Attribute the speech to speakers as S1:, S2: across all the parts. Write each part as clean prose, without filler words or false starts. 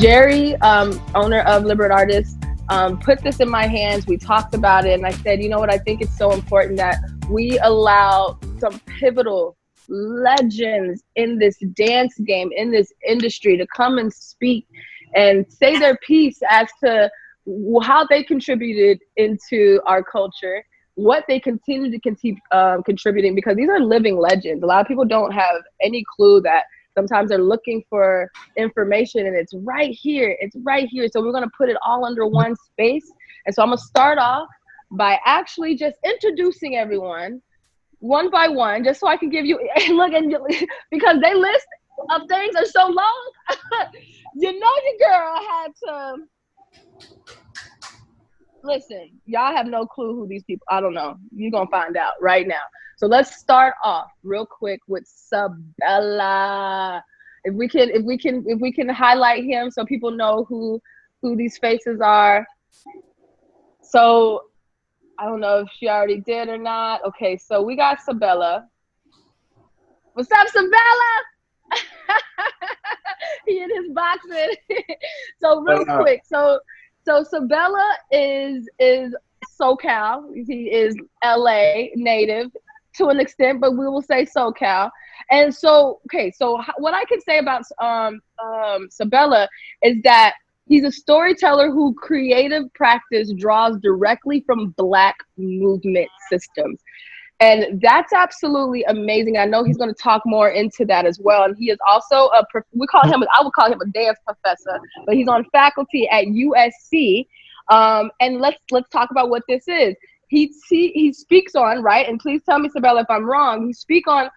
S1: Jerry, owner of Liberate Artists, put this in my hands. We talked about it, and I said, you know what? I think it's so important that we allow some pivotal legends in this dance game, in this industry, to come and speak and say their piece as to how they contributed into our culture, what they continue to keep contributing, because these are living legends. A lot of people don't have any clue that sometimes they're looking for information, and it's right here. It's right here. So we're going to put it all under one space. And so I'm going to start off by actually just introducing everyone one by one, just so I can give you, look, and because they list of things are so long, you know your girl had to, listen, y'all have no clue who these people, I don't know. You're going to find out right now. So let's start off real quick with Sabella. If we can highlight him so people know who these faces are. So I don't know if she already did or not. Okay, so we got Sabella. What's up, Sabella? He in his boxing. So real quick, so Sabella is SoCal. He is LA native to an extent, but we will say SoCal. And so, okay, so what I can say about Sabella is that he's a storyteller who creative practice draws directly from Black movement systems. And that's absolutely amazing. I know he's going to talk more into that as well. And he is also I would call him a dance professor, but he's on faculty at USC. And let's talk about what this is. He speaks on, right? And please tell me, Sabella, if I'm wrong. He speaks on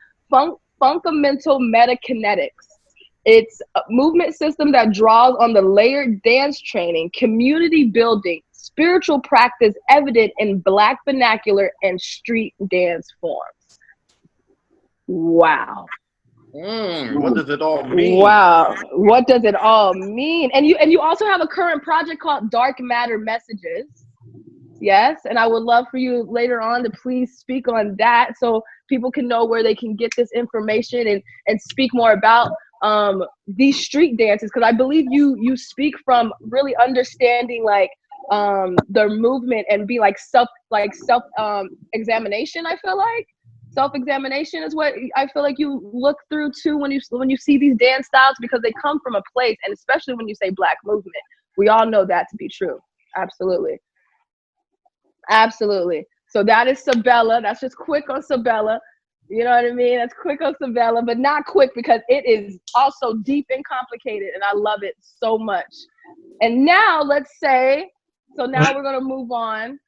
S1: fundamental metakinetics. It's a movement system that draws on the layered dance training, community building, spiritual practice evident in Black vernacular and street dance forms. Wow.
S2: What does it all mean?
S1: Wow. What does it all mean? And you also have a current project called Dark Matter Messages. Yes. And I would love for you later on to please speak on that so people can know where they can get this information and speak more about these street dances, because I believe you speak from really understanding their movement and be self examination. I feel like self-examination is what I feel like you look through too when you see these dance styles, because they come from a place, and especially when you say Black movement, we all know that to be true. Absolutely. So that is Sabella. That's just quick on Sabella. You know what I mean? That's quick on Sabella, but not quick because it is also deep and complicated, and I love it so much. And now now we're going to move on.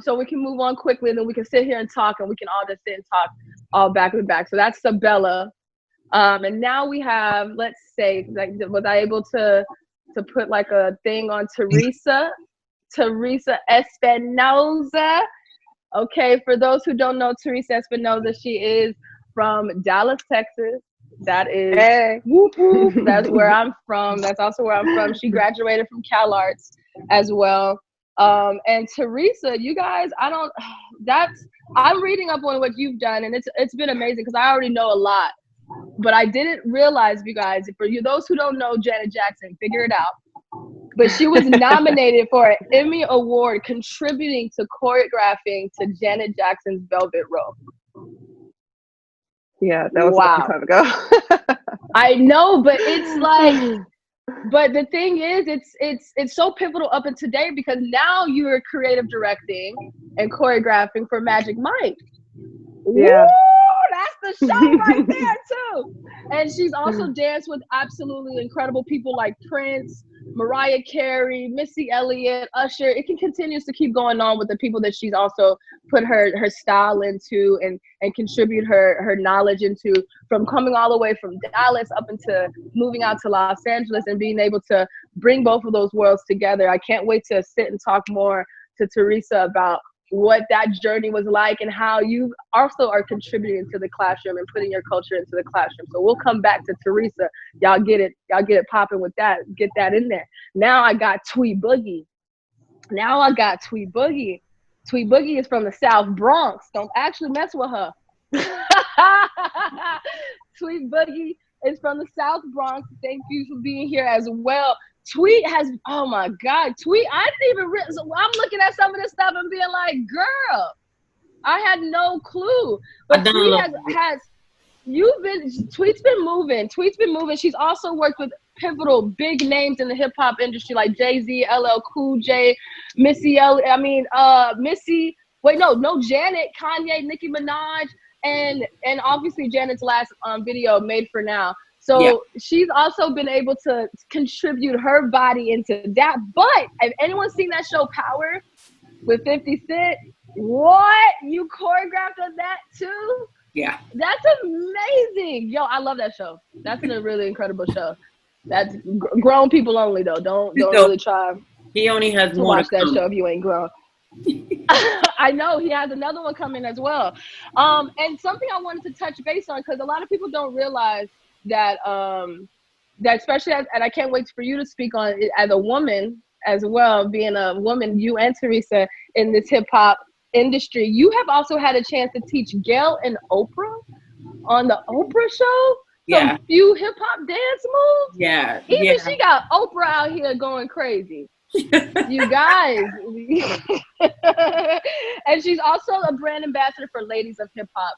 S1: So we can move on quickly, and then we can sit here and talk, and we can all just sit and talk all back to back. So that's Sabella. And now we have, let's say, was I able to put a thing on Teresa Espinoza? Okay, for those who don't know Teresa Espinoza, she is from Dallas, Texas. That is, hey. Whoop, whoop. That's where I'm from. That's also where I'm from. She graduated from Cal Arts as well. And Teresa, you guys, I'm reading up on what you've done, and it's been amazing because I already know a lot, but I didn't realize, you guys, for you, those who don't know Janet Jackson, figure it out. But she was nominated for an Emmy Award contributing to choreographing to Janet Jackson's Velvet Rope.
S3: Yeah, that was a long time ago.
S1: I know, but it's but the thing is, it's so pivotal up in today, because now you're creative directing and choreographing for Magic Mike.
S3: Yeah.
S1: Woo, that's the show right there too. And she's also danced with absolutely incredible people like Prince, Mariah Carey, Missy Elliott, Usher. It continues to keep going on with the people that she's also put her style into and contribute her knowledge into, from coming all the way from Dallas up into moving out to Los Angeles and being able to bring both of those worlds together. I can't wait to sit and talk more to Teresa about what that journey was like and how you also are contributing to the classroom and putting your culture into the classroom. So we'll come back to Teresa. Y'all get it popping with that. Get that in there. Now I got Tweet Boogie. Tweet Boogie is from the South Bronx. Don't actually mess with her. Tweet Boogie is from the South Bronx. Thank you for being here as well. Tweet has, oh my God, Tweet, I didn't even, so I'm looking at some of this stuff and being like, girl, I had no clue. But Tweet has, Tweet's been moving. She's also worked with pivotal big names in the hip hop industry like Jay-Z, LL Cool J, Missy Janet, Kanye, Nicki Minaj, and obviously Janet's last video, Made for Now. So she's also been able to contribute her body into that. But have anyone seen that show Power with 50 Cent? What? You choreographed on that too?
S4: Yeah.
S1: That's amazing. Yo, I love that show. That's a really incredible show. That's grown people only though. Don't really try.
S4: He only has
S1: to watch that show if you ain't grown. I know he has another one coming as well. And something I wanted to touch base on, because a lot of people don't realize that that especially and I can't wait for you to speak on it as a woman as well, being a woman, you and Teresa, in this hip hop industry. You have also had a chance to teach Gail and Oprah on the Oprah show. Some few hip hop dance moves.
S4: Yeah.
S1: Even she got Oprah out here going crazy. You guys. And she's also a brand ambassador for Ladies of Hip Hop.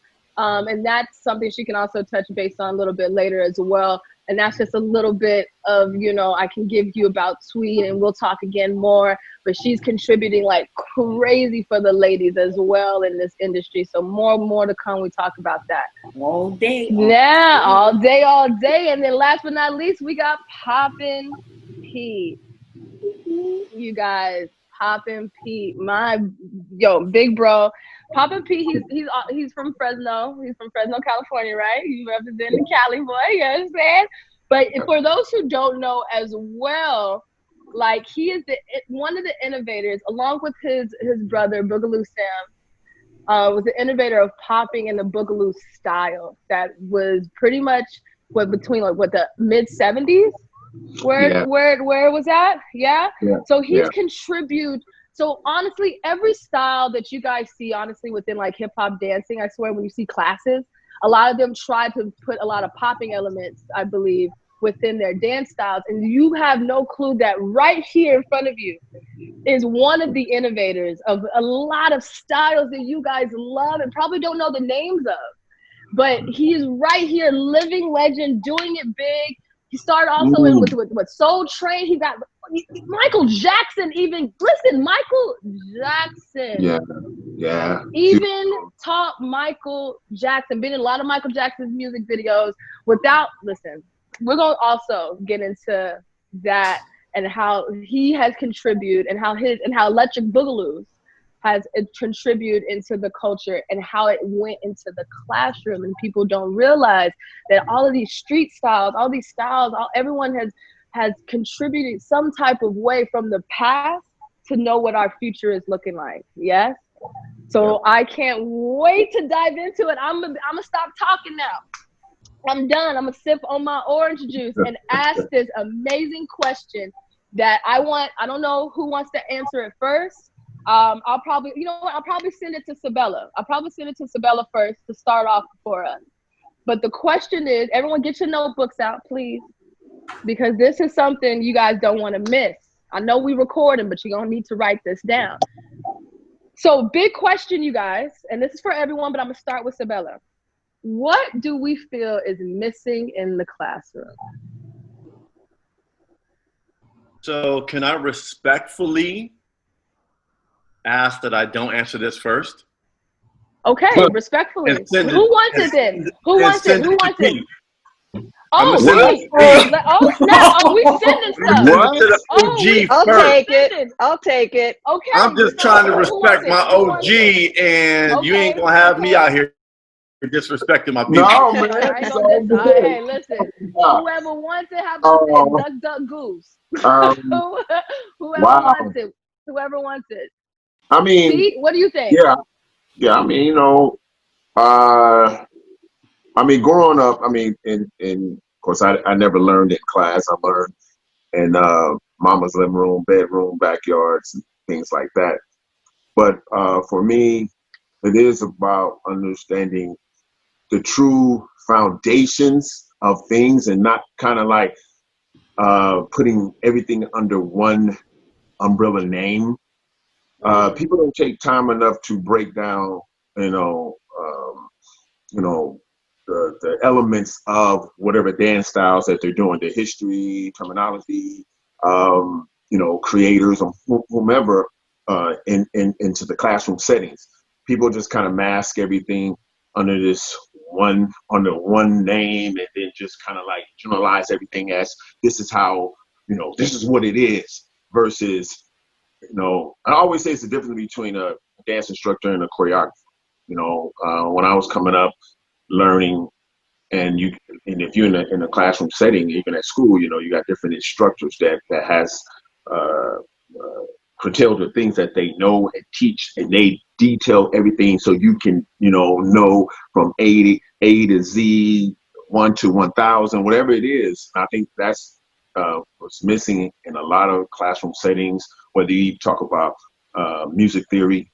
S1: And that's something she can also touch base on a little bit later as well. And that's just a little bit of, I can give you about Tweet, and we'll talk again more. But she's contributing like crazy for the ladies as well in this industry. So more to come. We talk about that.
S4: All day.
S1: All day. And then last but not least, we got Poppin Pete. You guys, Poppin Pete, big bro. Poppin Pete, he's from Fresno. He's from Fresno, California, right? He's representing Cali boy, you understand? But for those who don't know as well, like he is one of the innovators, along with his brother Boogaloo Sam, was the innovator of popping in the Boogaloo style that was pretty much between the mid 70s. Where it was at? Yeah. So he's contributed. So honestly, every style that you guys see, honestly, within like hip hop dancing, I swear when you see classes, a lot of them try to put a lot of popping elements, I believe, within their dance styles. And you have no clue that right here in front of you is one of the innovators of a lot of styles that you guys love and probably don't know the names of. But he is right here, living legend, doing it big. He started also with Soul Train. He got Michael Jackson Michael Jackson.
S5: Yeah.
S1: Even taught Michael Jackson, been in a lot of Michael Jackson's music videos we're going to also get into that and how he has contributed and how Electric Boogaloos has contributed into the culture and how it went into the classroom. And people don't realize that all of these street styles, all these styles, everyone has contributed some type of way from the past to know what our future is looking like. Yes. So I can't wait to dive into it. I'm gonna stop talking now. I'm done. I'm gonna sip on my orange juice and ask this amazing question that I don't know who wants to answer it first. I'll probably send it to Sabella. I'll probably send it to Sabella first to start off for us. But the question is, everyone get your notebooks out, please, because this is something you guys don't want to miss. I know we recording, but you're going to need to write this down. So big question, you guys, and this is for everyone, but I'm going to start with Sabella. What do we feel is missing in the classroom?
S2: So can I respectfully ask that I don't answer this first?
S1: Okay, respectfully. Who wants it then? Who wants it? Oh, snap. Oh, we sending stuff.
S3: I'll take it.
S1: Okay.
S2: I'm just trying to respect my OG, and you ain't going to have me out here disrespecting my people.
S5: No, man.
S1: Hey, listen. Whoever wants it, how about this? Duck, goose. Whoever wants it.
S5: I mean,
S1: Pete, what do you think?
S5: Yeah. I mean, growing up, of course, I never learned in class. I learned in mama's living room, bedroom, backyards, and things like that. But for me, it is about understanding the true foundations of things and not kind of like putting everything under one umbrella name. People don't take time enough to break down, you know, you know, the elements of whatever dance styles that they're doing, the history, terminology, you know, creators or whomever into the classroom settings. People just kind of mask everything under one name, and then just kind of like generalize everything as this is how, you know, this is what it is, versus, you know, I always say it's the difference between a dance instructor and a choreographer. You know, when I was coming up learning, and if you're in a classroom setting, even at school, you know, you got different instructors that has curtailed the things that they know and teach, and they detail everything so you can, you know from A to Z, 1 to 1,000, whatever it is. I think that's what's missing in a lot of classroom settings. Whether you talk about music theory,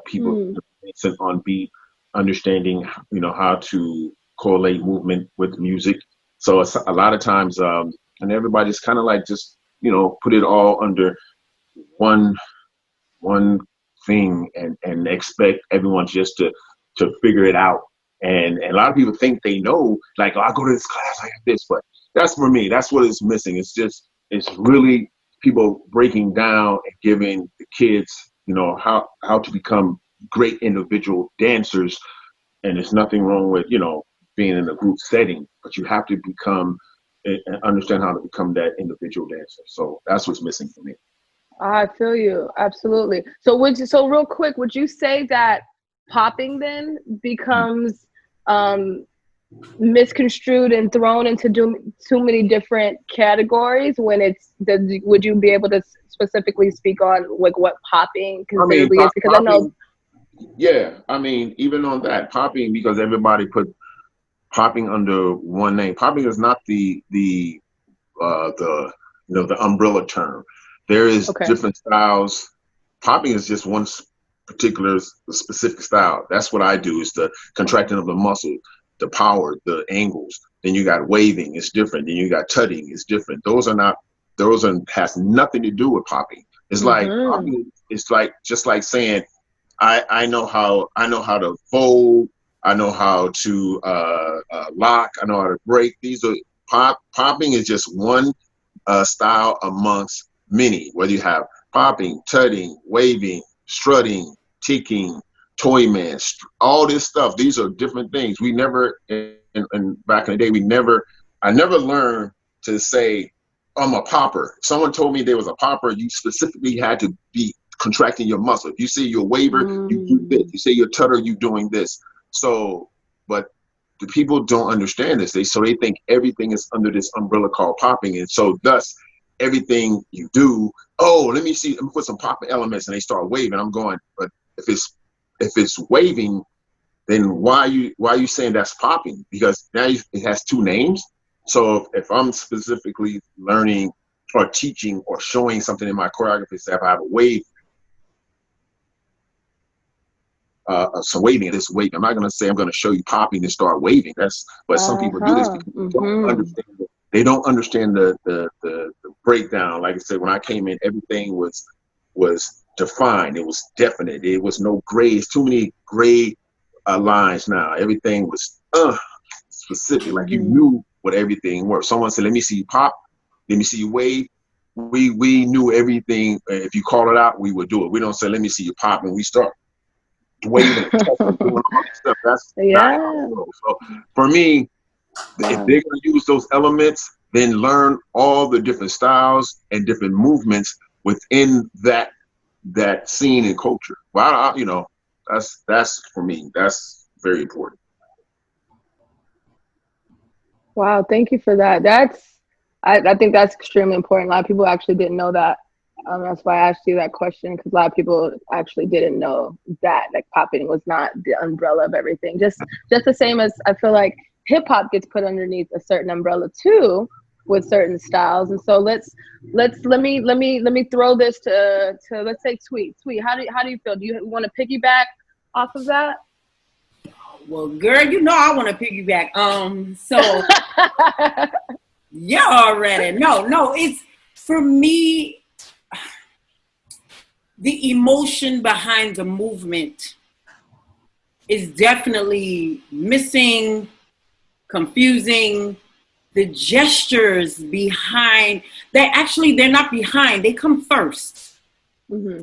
S5: people on beat, understanding, you know, how to correlate movement with music. So it's a lot of times, and everybody's kind of like just, you know, put it all under one thing and expect everyone just to figure it out. And a lot of people think they know, like, oh, I go to this class, I have this, but that's, for me, that's what is missing. It's really people breaking down and giving the kids, you know, how to become great individual dancers. And there's nothing wrong with, you know, being in a group setting, but you have to become and understand how to become that individual dancer. So that's what's missing for me.
S1: I feel you. Absolutely. So real quick, would you say that popping then becomes misconstrued and thrown into too many different categories when would you be able to specifically speak on like what popping considerably is? Because popping, I know.
S5: Yeah. I mean, even on that, popping, because everybody put popping under one name. Popping is not the you know, the umbrella term. There is different styles. Popping is just one particular specific style. That's what I do, is the contracting of the muscle, the power, the angles. Then you got waving, it's different. Then you got tutting, it's different. Those has nothing to do with popping. It's like popping, it's like just like saying I know how to fold, I know how to lock, I know how to break. These are popping is just one style amongst many, whether you have popping, tutting, waving, strutting, ticking, toy man, all this stuff. These are different things. We never, and back in the day, I never learned to say, I'm a popper. If someone told me there was a popper, you specifically had to be contracting your muscle. If you say you're a waver, you do this. You say you're a tutter, you doing this. So, but the people don't understand this. They think everything is under this umbrella called popping. And so thus, everything you do, let me put some popping elements, and they start waving. I'm going, but if it's waving, then why are you saying that's popping? Because now it has two names. So if I'm specifically learning or teaching or showing something in my choreography, say if I have a wave, some waving, this waving. I'm not going to say I'm going to show you popping and start waving. But some people do this because they don't understand it. They don't understand the breakdown. Like I said, when I came in, everything was defined. It was definite. It was no grays. Too many gray lines now. Everything was specific. Like you knew what everything was. Someone said, "Let me see you pop. Let me see you wave." We knew everything. If you call it out, we would do it. We don't say, "Let me see you pop," and we start waving and touching, doing all this stuff. That's not how it goes. So for me, if they're going to use those elements, then learn all the different styles and different movements within that scene and culture. Well, you know, that's for me. That's very important.
S1: Wow, thank you for that. I think that's extremely important. A lot of people actually didn't know that. That's why I asked you that question, because a lot of people actually didn't know that, like, popping was not the umbrella of everything. Just the same as I feel like hip hop gets put underneath a certain umbrella too, with certain styles. And so let me throw this to let's say Tweet. How do you feel? Do you want to piggyback off of that?
S4: Well, girl, you know I want to piggyback. So You already no, it's for me, the emotion behind the movement is definitely missing, confusing. The gestures behind, they're not behind, they come first.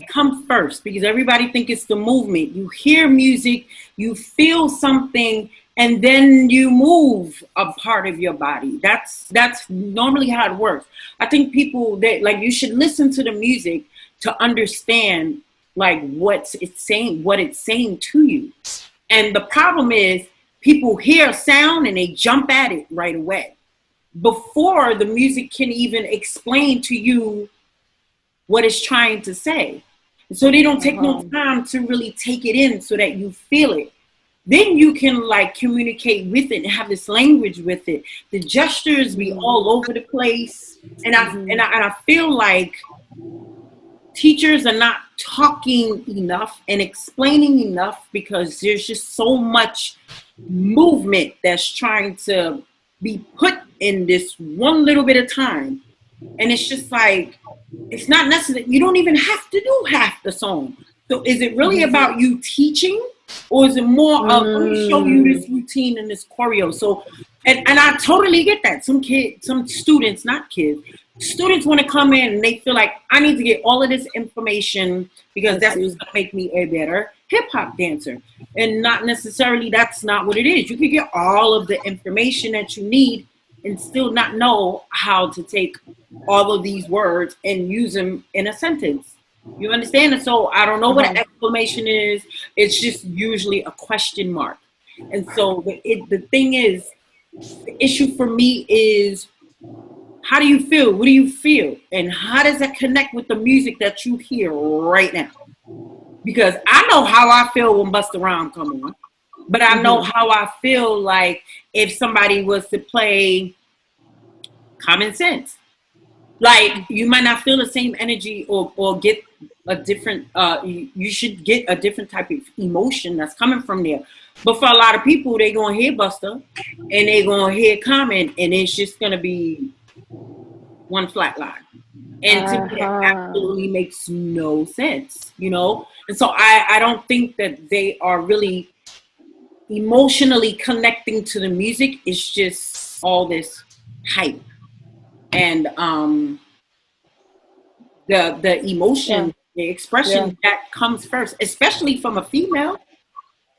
S4: Come first, because everybody think it's the movement. You hear music, you feel something, and then you move a part of your body. That's normally how it works. I think people you should listen to the music to understand what it's saying to you. And the problem is people hear a sound and they jump at it right away before the music can even explain to you what it's trying to say. So they don't take no time to really take it in so that you feel it. Then you can communicate with it and have this language with it. The gestures be all over the place. And I feel like teachers are not talking enough and explaining enough, because there's just so much movement that's trying to be put in this one little bit of time. And it's just it's not necessary. You don't even have to do half the song. So is it really about you teaching, or is it more of, let me show you this routine and this choreo? So, and I totally get that. Some students, not kids, students want to come in and they feel like, I need to get all of this information because that's what's going to make me a better hip hop dancer. And not necessarily, that's not what it is. You can get all of the information that you need and still not know how to take all of these words and use them in a sentence. You understand? And so I don't know what an exclamation is. It's just usually a question mark. And so the thing is, the issue for me is, how do you feel? What do you feel? And how does that connect with the music that you hear right now? Because I know how I feel when Busta Rhymes come on, but I know how I feel like if somebody was to play Common Sense. You might not feel the same energy or get a different, you should get a different type of emotion that's coming from there. But for a lot of people, they're going to hear Busta and they're going to hear Common, and it's just going to be one flat line. And to me, that absolutely makes no sense, And so I don't think that they are really emotionally connecting to the music. It's just all this hype. And the emotion, the expression that comes first, especially from a female,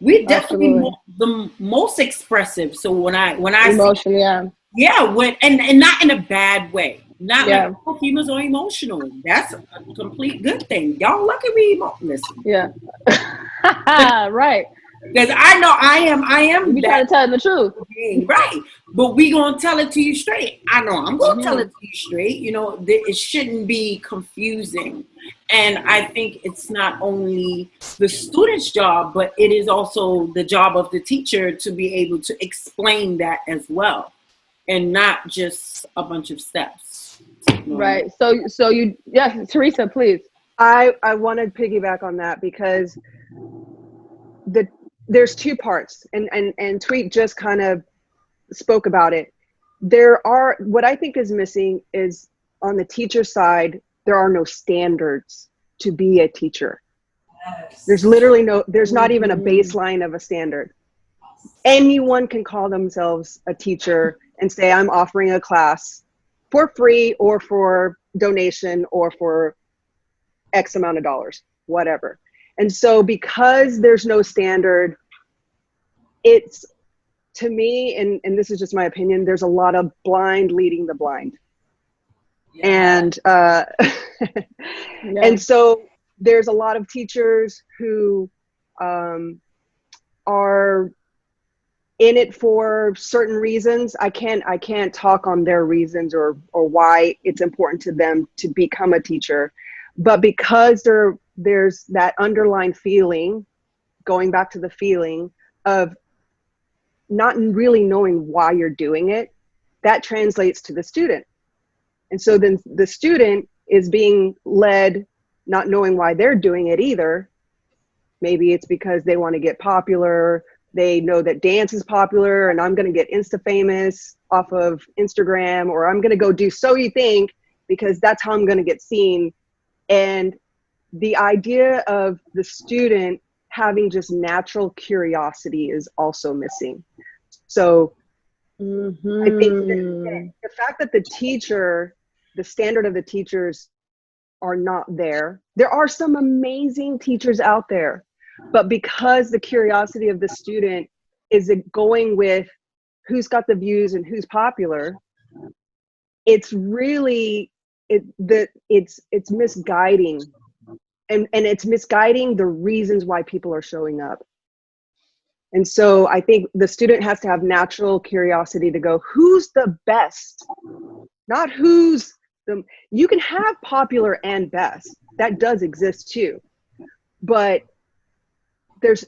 S4: we're definitely the most expressive. So when I
S1: emotion,
S4: and not in a bad way. Not like all females are emotional. That's a complete good thing. Y'all look at me, listen.
S1: Yeah, right.
S4: Because I know I am.
S1: You trying to tell the truth,
S4: right? But we gonna tell it to you straight. I know I'm gonna tell it to you straight. It shouldn't be confusing, and I think it's not only the student's job, but it is also the job of the teacher to be able to explain that as well, and not just a bunch of steps.
S1: Right. So you, Teresa, please.
S3: I want to piggyback on that because there's two parts, and Tweet just kind of spoke about it. What I think is missing is on the teacher side, there are no standards to be a teacher. There's literally there's not even a baseline of a standard. Anyone can call themselves a teacher and say, I'm offering a class for free or for donation or for X amount of dollars, whatever. And so because there's no standard, it's, to me, and this is just my opinion, there's a lot of blind leading the blind. And and so there's a lot of teachers who are in it for certain reasons. I can't talk on their reasons or why it's important to them to become a teacher, but because there's that underlying feeling, going back to the feeling of not really knowing why you're doing it, that translates to the student. And so then the student is being led, not knowing why they're doing it either. Maybe it's because they want to get popular, They know that dance is popular and I'm going to get Insta famous off of Instagram, or I'm going to go do So You Think because that's how I'm going to get seen. And the idea of the student having just natural curiosity is also missing. So I think that the fact that the standard of the teachers are not there. There are some amazing teachers out there, but because the curiosity of the student is going with who's got the views and who's popular, it's really it's misguiding, and it's misguiding the reasons why people are showing up. And so I think the student has to have natural curiosity to go, who's the best, not who's you can have popular and best. That does exist too. But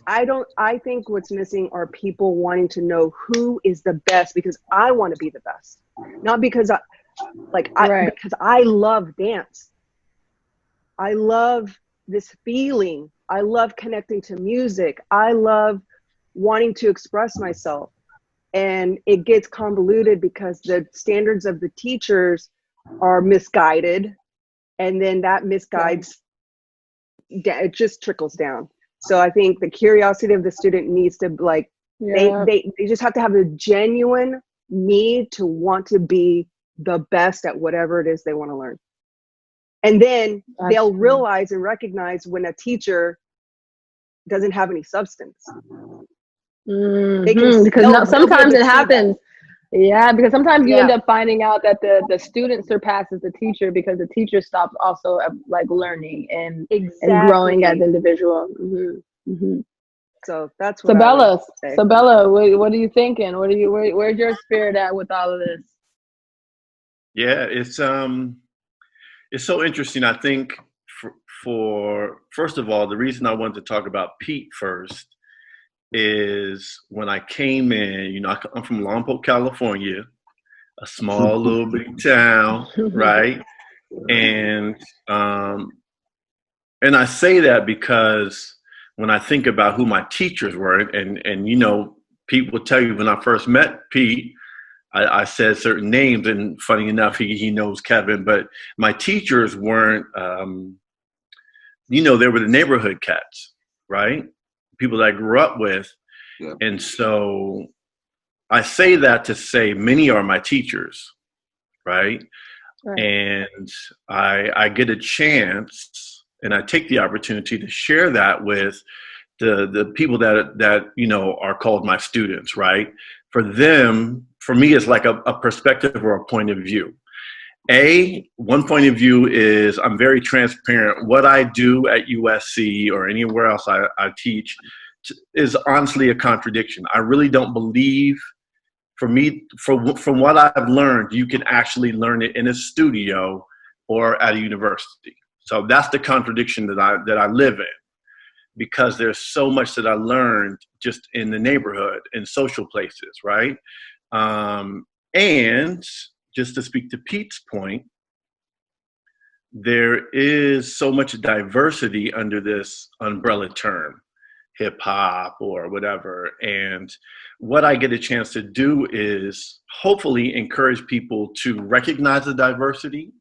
S3: I think what's missing are people wanting to know who is the best because I want to be the best. Not because because I love dance. I love this feeling. I love connecting to music. I love wanting to express myself. And it gets convoluted because the standards of the teachers are misguided, and then that misguides, it just trickles down. So I think the curiosity of the student needs to they just have to have a genuine need to want to be the best at whatever it is they want to learn. And then they'll realize and recognize when a teacher doesn't have any substance.
S1: Because sometimes it happens. Yeah, because sometimes you end up finding out that the student surpasses the teacher because the teacher stops also learning and growing as an individual.
S3: So that's what
S1: Sabella. Sabella, what are you thinking? Where's your spirit at with all of this?
S2: Yeah, it's so interesting. I think for first of all, the reason I wanted to talk about Pete first is when I came in, I'm from Lompoc, California, a small little big town, right? And I say that because when I think about who my teachers were, and Pete will tell you when I first met Pete, I said certain names, and funny enough, he knows Kevin, but my teachers weren't, they were the neighborhood cats, right? People that I grew up with. Yeah. And so I say that to say many are my teachers, right? And I get a chance and I take the opportunity to share that with the people that are called my students, right? For them, for me, it's like a perspective or a point of view. One point of view is I'm very transparent. What I do at USC or anywhere else I teach is honestly a contradiction. I really don't believe, from what I've learned, you can actually learn it in a studio or at a university. So that's the contradiction that I live in, because there's so much that I learned just in the neighborhood, in social places, right? And just to speak to Pete's point, there is so much diversity under this umbrella term, hip hop or whatever. And what I get a chance to do is hopefully encourage people to recognize the diversity,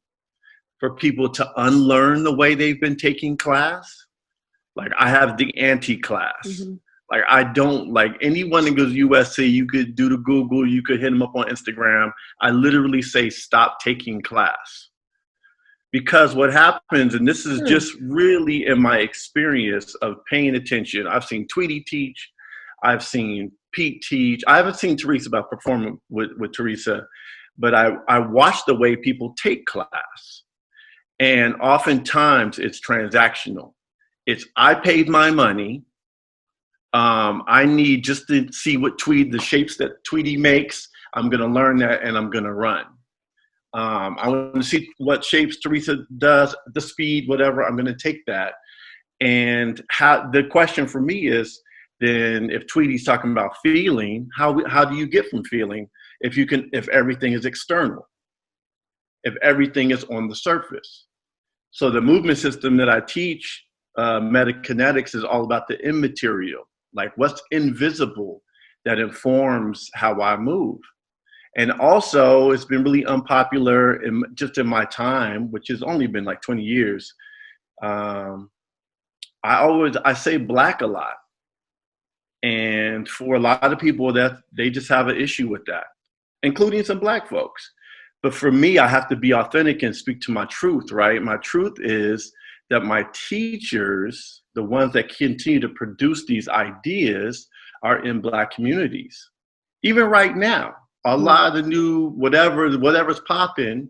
S2: for people to unlearn the way they've been taking class. Like I have the anti-class. Like I don't, like anyone that goes to USC, you could do the Google, you could hit them up on Instagram. I literally say, stop taking class. Because what happens, and this is just really in my experience of paying attention, I've seen Tweety teach, I've seen Pete teach. I haven't seen Teresa about performing with Teresa, but I watch the way people take class. And oftentimes it's transactional. It's, I paid my money. I need just to see the shapes that Tweety makes. I'm going to learn that and I'm going to run. I want to see what shapes Teresa does, the speed, whatever. I'm going to take that. And the question for me is, then if Tweety's talking about feeling, how do you get from feeling if everything is external, if everything is on the surface? So the movement system that I teach, metakinetics, is all about the immaterial, Like what's invisible that informs how I move. And also, it's been really unpopular just in my time, which has only been like 20 years. I say black a lot. And for a lot of people, that they just have an issue with that, including some black folks. But for me, I have to be authentic and speak to my truth, right? My truth is that my teachers, the ones that continue to produce these ideas, are in black communities. Even right now, a lot of the new whatever's popping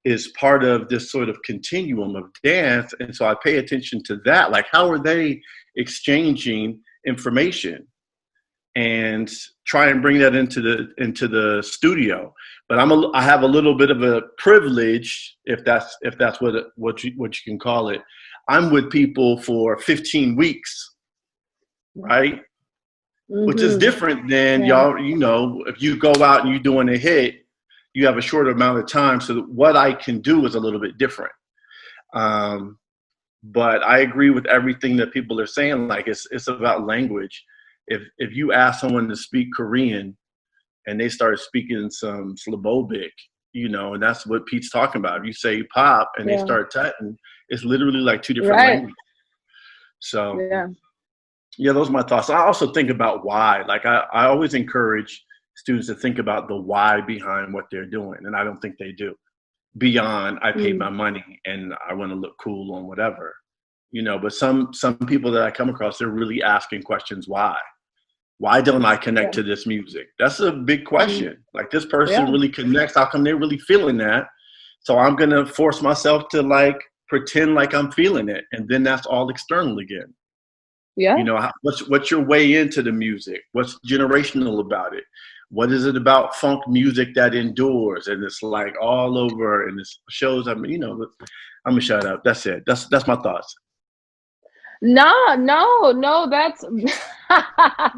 S2: is part of this sort of continuum of dance. And so I pay attention to that. Like, how are they exchanging information, and try and bring that into the studio? But I have a little bit of a privilege, if that's what you can call it. I'm with people for 15 weeks, right? Which is different than y'all, you know, if you go out and you're doing a hit, you have a shorter amount of time. So what I can do is a little bit different. But I agree with everything that people are saying. Like it's about language. If you ask someone to speak Korean and they start speaking some Slabovic, you know, and that's what Pete's talking about. If you say pop and they start tutting, it's literally like two different languages. So yeah, those are my thoughts. I also think about why. Like I always encourage students to think about the why behind what they're doing. And I don't think they do. Beyond I paid my money and I want to look cool on whatever, you know. But some people that I come across, they're really asking questions. Why don't I connect to this music? That's a big question. Like, this person really connects. How come they're really feeling that? So I'm gonna force myself to like pretend like I'm feeling it, and then that's all external again. You know, what's your way into the music? What's generational about it? What is it about funk music that endures? And it's like all over, and it shows. I mean, you know, I'm gonna shut up. That's it. That's my thoughts.
S1: No, that's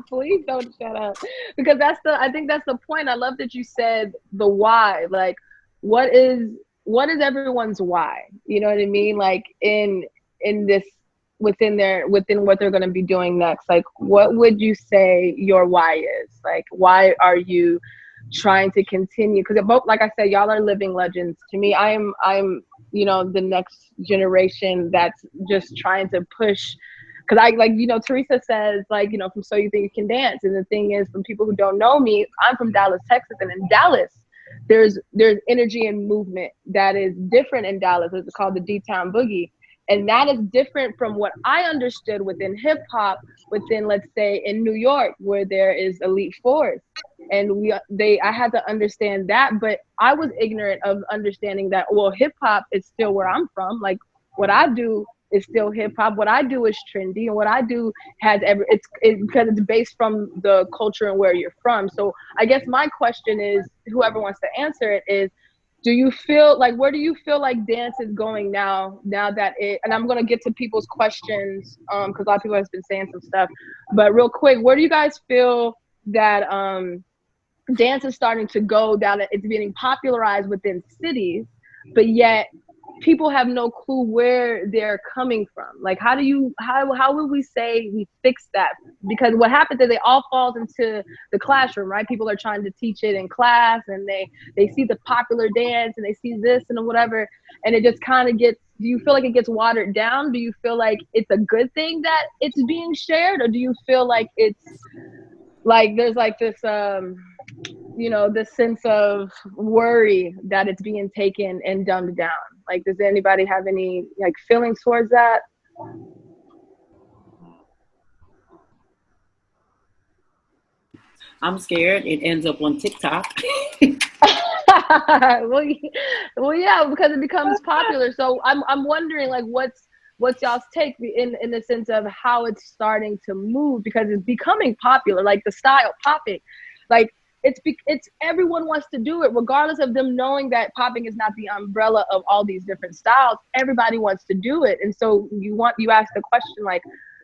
S1: please don't shut up, because I think that's the point. I love that you said the why. Like, what is everyone's why? You know what I mean? Like in this, within what they're going to be doing next. Like, what would you say your why is? Like, why are you trying to continue? Because both, like I said, y'all are living legends to me. I'm you know, the next generation that's just trying to push. Because I, like, you know, Teresa says, like, you know, from So You Think You Can Dance. And the thing is, from people who don't know me, I'm from Dallas, Texas. And in Dallas, there's energy and movement that is different in Dallas. It's called the D-Town Boogie. And that is different from what I understood within hip hop, within, let's say, in New York, where there is elite force. And I had to understand that, but I was ignorant of understanding that, well, hip hop is still where I'm from. Like, what I do is still hip hop. What I do is trendy, and what I do it's because it's based from the culture and where you're from. So I guess my question is, whoever wants to answer it, is, do you feel like, where do you feel like dance is going now that and I'm going to get to people's questions, because a lot of people have been saying some stuff, but real quick, where do you guys feel that dance is starting to go down? It's being popularized within cities, but yet people have no clue where they're coming from. Like, how would we say we fix that? Because what happens is it all falls into the classroom, right? People are trying to teach it in class, and they see the popular dance and they see this and whatever, and it just kind of gets, do you feel like it gets watered down? Do you feel like it's a good thing that it's being shared? Or do you feel like it's like there's like this you know, this sense of worry that it's being taken and dumbed down? Like, does anybody have any like feelings towards that?
S4: I'm scared it ends up on TikTok.
S1: well, yeah, because it becomes popular. So I'm wondering, like, what's y'all's take in the sense of how it's starting to move, because it's becoming popular, like the style popping, like it's everyone wants to do it, regardless of them knowing that popping is not the umbrella of all these different styles. Everybody wants to do it. And so you ask the question, like,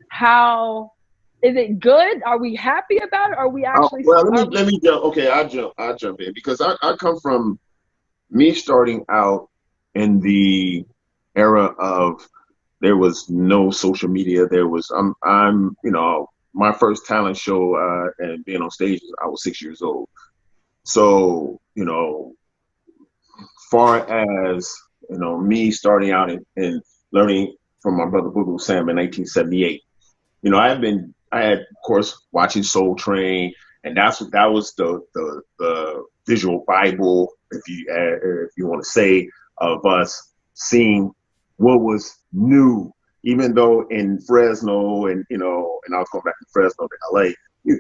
S1: how is it good? Are we happy about it? Are we actually
S5: let me jump. Okay, I'll jump in, because I come from me starting out in the era of, there was no social media. There was I'm you know, my first talent show and being on stage, I was 6 years old. So, far as, me starting out and learning from my brother Boogie Sam in 1978, I had, of course, watching Soul Train, and that was the visual Bible, if you want to say, of us seeing what was new, even though in Fresno and I was going back to Fresno to LA,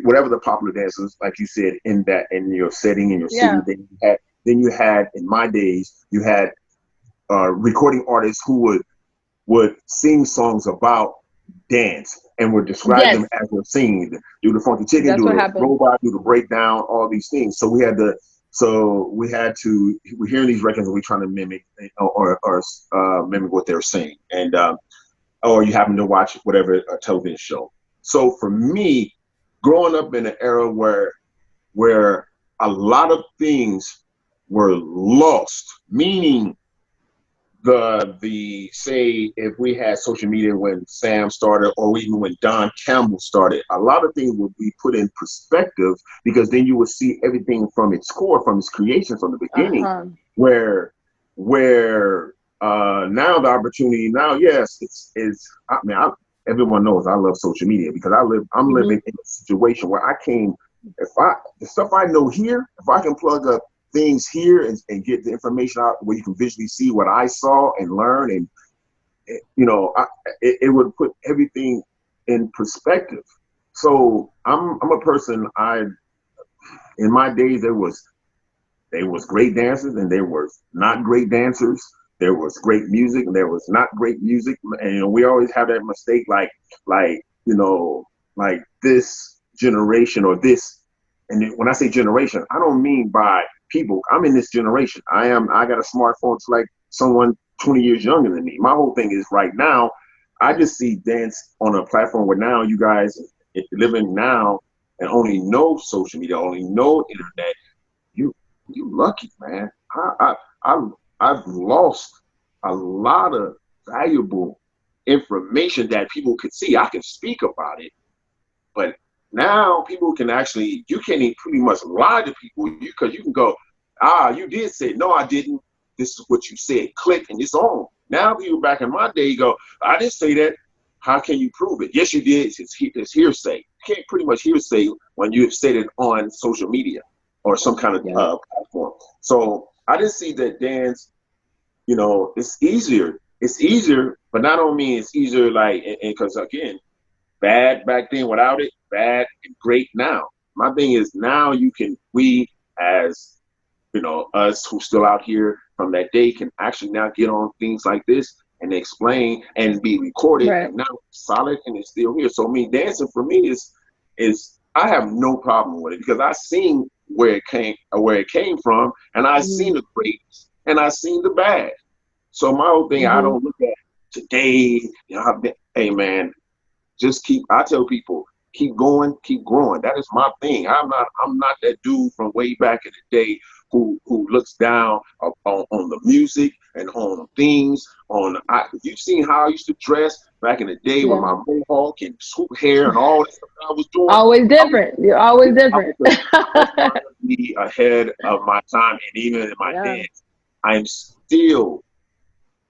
S5: whatever the popular dances, like you said, in your setting, in your city, then you had in my days, you had recording artists who would sing songs about dance and would describe them as they're singing. Do the funky chicken, do the robot, do the breakdown, all these things. So we're hearing these records and we're trying to mimic or mimic what they're saying. And or you happen to watch whatever television show. So for me, growing up in an era where a lot of things were lost, meaning the say if we had social media when Sam started or even when Don Campbell started, a lot of things would be put in perspective, because then you would see everything from its core, from its creation, from the beginning, where now the opportunity now, yes, everyone knows I love social media because I'm living in a situation where the stuff I know here, if I can plug up things here and get the information out where you can visually see what I saw and learn, and it would put everything in perspective. So I'm a person, in my days there was great dancers and there was not great dancers. There was great music and there was not great music, and we always have that mistake, like this generation or this. And when I say generation, I don't mean by people. I'm in this generation. I got a smartphone. It's like someone 20 years younger than me. My whole thing is right now, I just see dance on a platform where now you guys, if you're living now and only know social media, only know internet, you lucky, man. I've lost a lot of valuable information that people could see. I can speak about it, but now people can actually, you can't even pretty much lie to people, because you can go, you did say, no, I didn't. This is what you said. Click, and it's on. Now people back in my day go, I didn't say that. How can you prove it? Yes, you did. It's hearsay. You can't pretty much hearsay when you've said it on social media or some kind of platform. So I just see that dance, it's easier. It's easier, but not only mean it's easier, like, because again, bad back then without it, bad and great now. My thing is now we as, us who still out here from that day can actually now get on things like this and explain and be recorded, and now it's solid and it's still here. So dancing for me is I have no problem with it, because I seen where it came from, and I seen the greats and I seen the bad. So my whole thing, I don't look at today, hey man, I tell people, keep going, keep growing. That is my thing. I'm not that dude from way back in the day who looks down on the music and on things. You've seen how I used to dress back in the day with my mohawk and swoop hair and all that stuff I was doing.
S1: Always different. You're always different.
S5: I was trying to be ahead of my time, and even in my dance, I'm still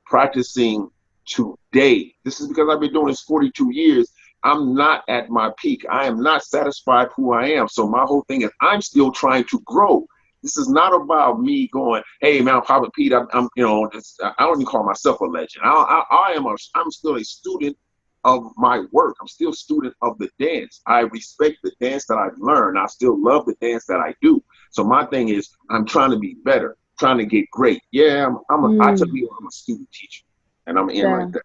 S5: practicing today. This is because I've been doing this 42 years. I'm not at my peak. I am not satisfied who I am. So my whole thing is I'm still trying to grow. This is not about me going, hey man, Poppin Pete, I don't even call myself a legend. I'm still a student of my work. I'm still a student of the dance. I respect the dance that I've learned. I still love the dance that I do. So my thing is I'm trying to be better, trying to get great. Yeah, I tell you, I'm a student teacher, and I'm in like that.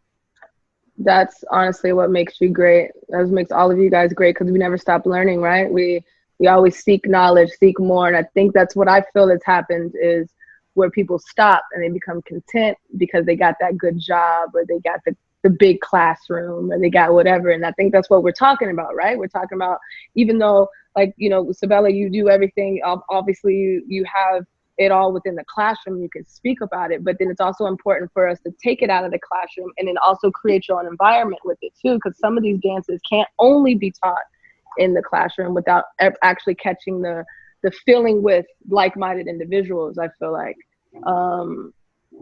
S1: That's honestly what makes you great. That makes all of you guys great, because we never stop learning, right? We always seek knowledge, seek more. And I think that's what I feel has happened, is where people stop and they become content because they got that good job, or they got the big classroom, or they got whatever. And I think that's what we're talking about, right? We're talking about, even though, like, Sabella, you do everything. Obviously, you have it all within the classroom, you can speak about it, but then it's also important for us to take it out of the classroom and then also create your own environment with it too, because some of these dances can't only be taught in the classroom without actually catching the feeling with like-minded individuals, I feel like.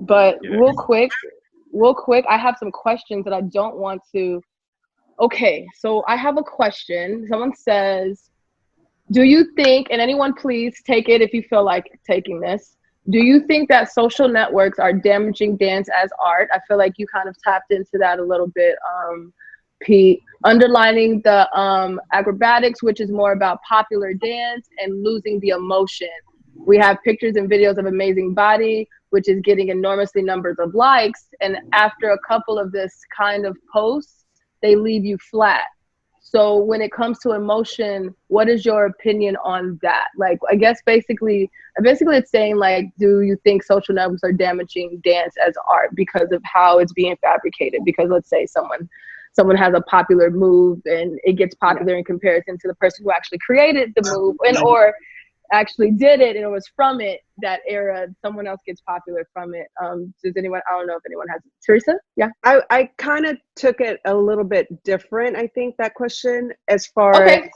S1: But real quick, I have some questions that I don't want to. Okay, so I have a question. Someone says, do you think, and anyone please take it if you feel like taking this, do you think that social networks are damaging dance as art? I feel like you kind of tapped into that a little bit, Pete. Underlining the acrobatics, which is more about popular dance, and losing the emotion. We have pictures and videos of amazing body, which is getting enormously numbers of likes. And after a couple of this kind of posts, they leave you flat. So when it comes to emotion, what is your opinion on that? Like, I guess basically it's saying, like, do you think social networks are damaging dance as art because of how it's being fabricated? Because let's say someone has a popular move and it gets popular in comparison to the person who actually created the move, and or actually did it and it was from it, that era, someone else gets popular from it. Does anyone, I don't know if anyone has, Teresa? Yeah.
S3: I kind of took it a little bit different, I think, that question, as far as,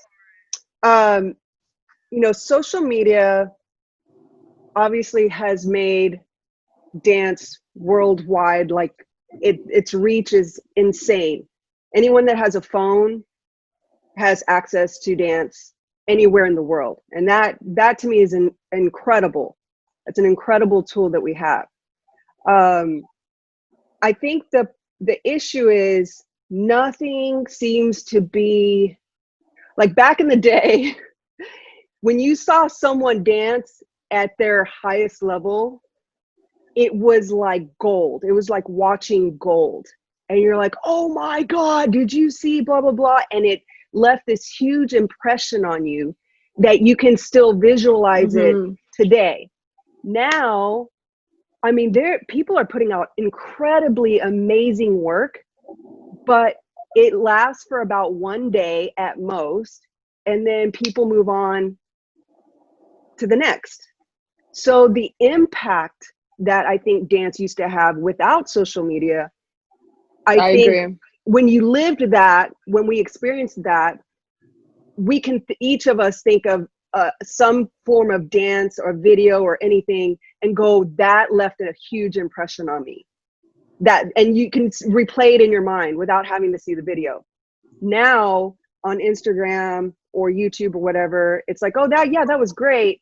S3: you know, social media obviously has made dance worldwide. Like, its reach is insane. Anyone that has a phone has access to dance anywhere in the world. And that to me is incredible. It's an incredible tool that we have. I think the issue is nothing seems to be like back in the day when you saw someone dance at their highest level, it was like gold. It was like watching gold. And you're like, oh my God, did you see blah, blah, blah? And it left this huge impression on you that you can still visualize it today. Now, I mean, people are putting out incredibly amazing work, but it lasts for about one day at most, and then people move on to the next. So the impact that I think dance used to have without social media, I think agree. When you lived that, when we experienced that, we can each of us think of some form of dance or video or anything and go, that left a huge impression on me. That, and you can replay it in your mind without having to see the video. Now on Instagram or YouTube or whatever, it's like, oh, that was great.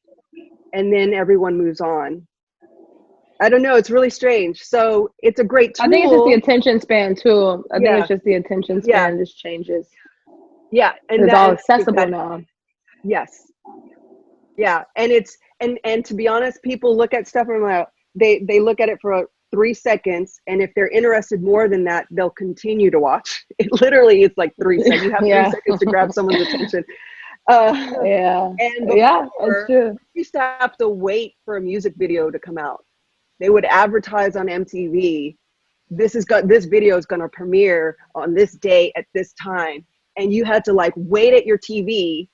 S3: And then everyone moves on. I don't know. It's really strange. So it's a great tool.
S1: I think it's just the attention span too. I think it's just the attention span just changes.
S3: Yeah. And
S1: it's all accessible now.
S3: Yes. Yeah. And it's, and to be honest, people look at stuff and they look at it for 3 seconds. And if they're interested more than that, they'll continue to watch. It literally is like 3 seconds. You have 3 seconds to grab someone's attention. And
S1: it's true.
S3: We used to have to wait for a music video to come out. They would advertise on MTV, this video is going to premiere on this day at this time. And you had to like wait at your TV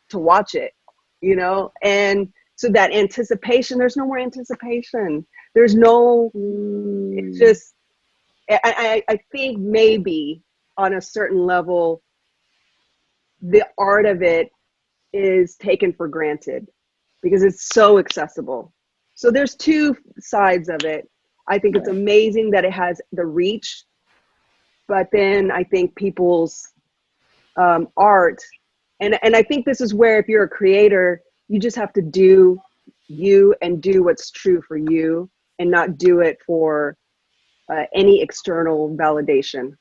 S3: to watch it, you know? And so that anticipation, there's no more anticipation. There's no, it's just, I think maybe on a certain level, the art of it is taken for granted because it's so accessible. So there's two sides of it. I think it's amazing that it has the reach, but then I think people's art, and I think this is where if you're a creator, you just have to do you and do what's true for you and not do it for any external validation.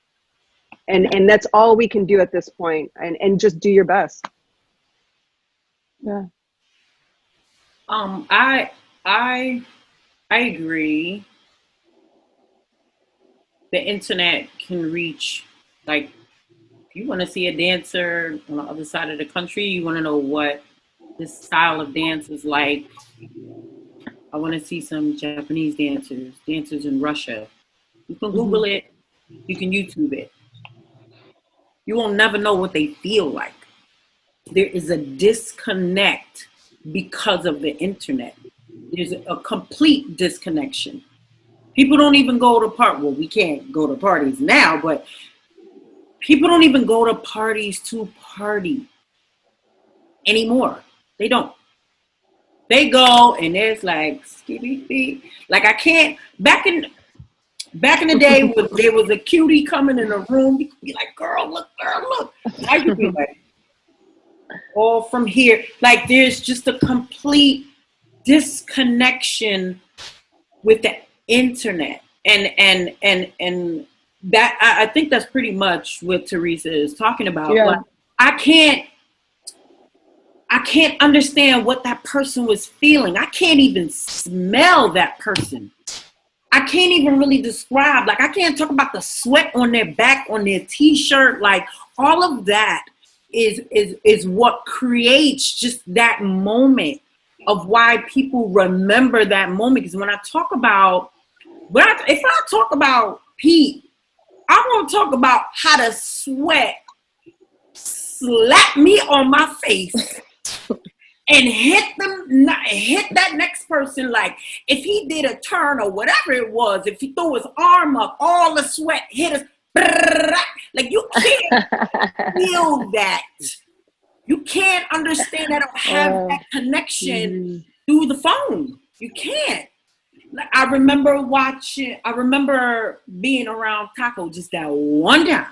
S3: And that's all we can do at this point, and just do your best.
S1: Yeah.
S4: I agree. The internet can reach, like, if you want to see a dancer on the other side of the country, you want to know what this style of dance is like. I want to see some Japanese dancers in Russia. You can Google it. You can YouTube it. You will never know what they feel like. There is a disconnect because of the internet. There's a complete disconnection. People don't even go to well, we can't go to parties now, but people don't even go to parties to party. anymore. They don't. They go and there's like skibby feet. Like I can't. Back in the day, when there was a cutie coming in a room, you could be like, girl, look. Now you be like, all from here. Like there's just a complete disconnection with the internet. And that I think that's pretty much what Teresa is talking about.
S1: Yeah.
S4: Like, I can't understand what that person was feeling. I can't even smell that person. I can't even really describe. Like I can't talk about the sweat on their back, on their t-shirt. Like all of that is what creates just that moment of why people remember that moment. Because when I talk about, if I talk about Pete, I want to talk about how the sweat slapped me on my face and hit that next person. Like if he did a turn or whatever it was, if he threw his arm up, all the sweat hit us. Like you can't feel that. You can't understand that or have that connection through the phone. You can't. Like I remember being around Taco just that one time.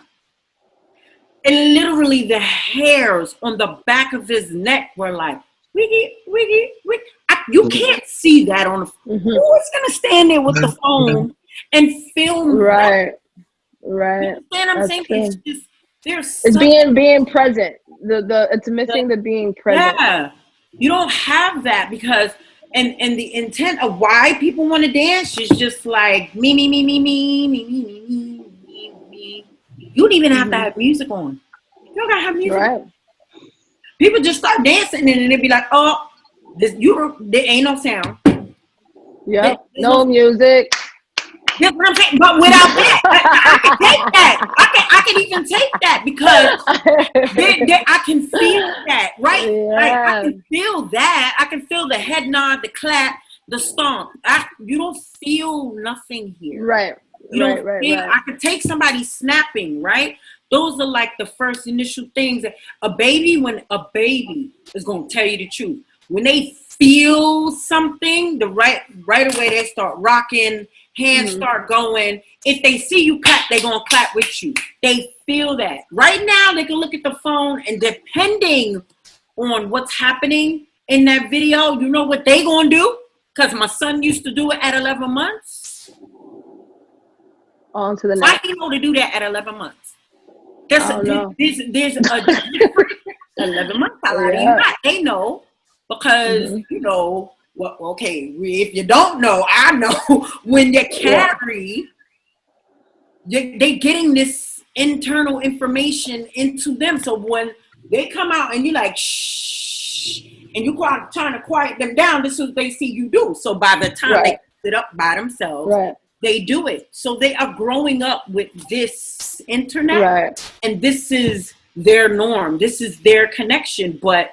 S4: And literally the hairs on the back of his neck were like, wiggy, wiggy, wiggy. You can't see that on the phone. Who's going to stand there with the phone and film that?
S1: Right.
S4: You understand what I'm saying? It's just,
S1: it's being present. It's missing the being present.
S4: Yeah. You don't have that because, and the intent of why people want to dance is just like me. You don't even have to have music on. You don't gotta have music.
S1: Right.
S4: People just start dancing and then they be like, oh, there ain't no sound.
S1: Yeah. No music.
S4: That's what I'm saying. But without that, I can take that. I can even take that because I can feel that, right?
S1: Yeah.
S4: Like, I can feel that. I can feel the head nod, the clap, the stomp. You don't feel nothing here.
S1: Right. Right.
S4: I could take somebody snapping, right? Those are like the first initial things that when a baby is going to tell you the truth. When they feel something, right away they start rocking, hands start going. If they see you clap, they're going to clap with you. They feel that. Right now, they can look at the phone and depending on what's happening in that video, you know what they going to do? Because my son used to do it at 11 months.
S1: On to the
S4: Why
S1: next.
S4: do you know to do that at 11 months? There's a different 11 months. They know because, you know, well, okay, if you don't know, I know when you carry, they getting this internal information into them. So when they come out and you're like, shh, and you trying to quiet them down, this is what they see you do. So by the time they sit up by themselves, they do it. So they are growing up with this internet, and this is their norm. This is their connection, but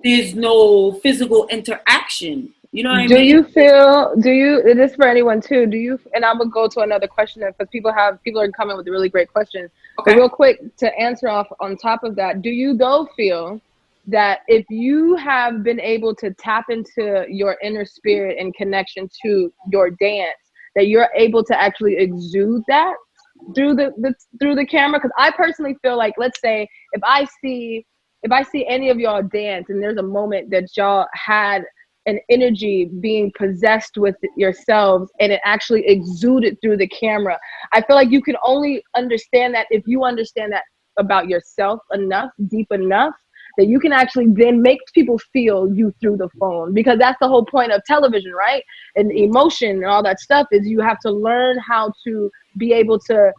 S4: there's no physical interaction. You know what I mean?
S1: It is for anyone too. And I'm gonna go to another question because people are coming with really great questions. Okay. But real quick to answer off on top of that, do you though feel that if you have been able to tap into your inner spirit and connection to your dance, that you're able to actually exude that through the camera? Because I personally feel like, let's say if I see any of y'all dance and there's a moment that y'all had an energy being possessed with yourselves and it actually exuded through the camera, I feel like you can only understand that if you understand that about yourself deep enough, that you can actually then make people feel you through the phone. Because that's the whole point of television, right? And emotion and all that stuff is you have to learn how to be able to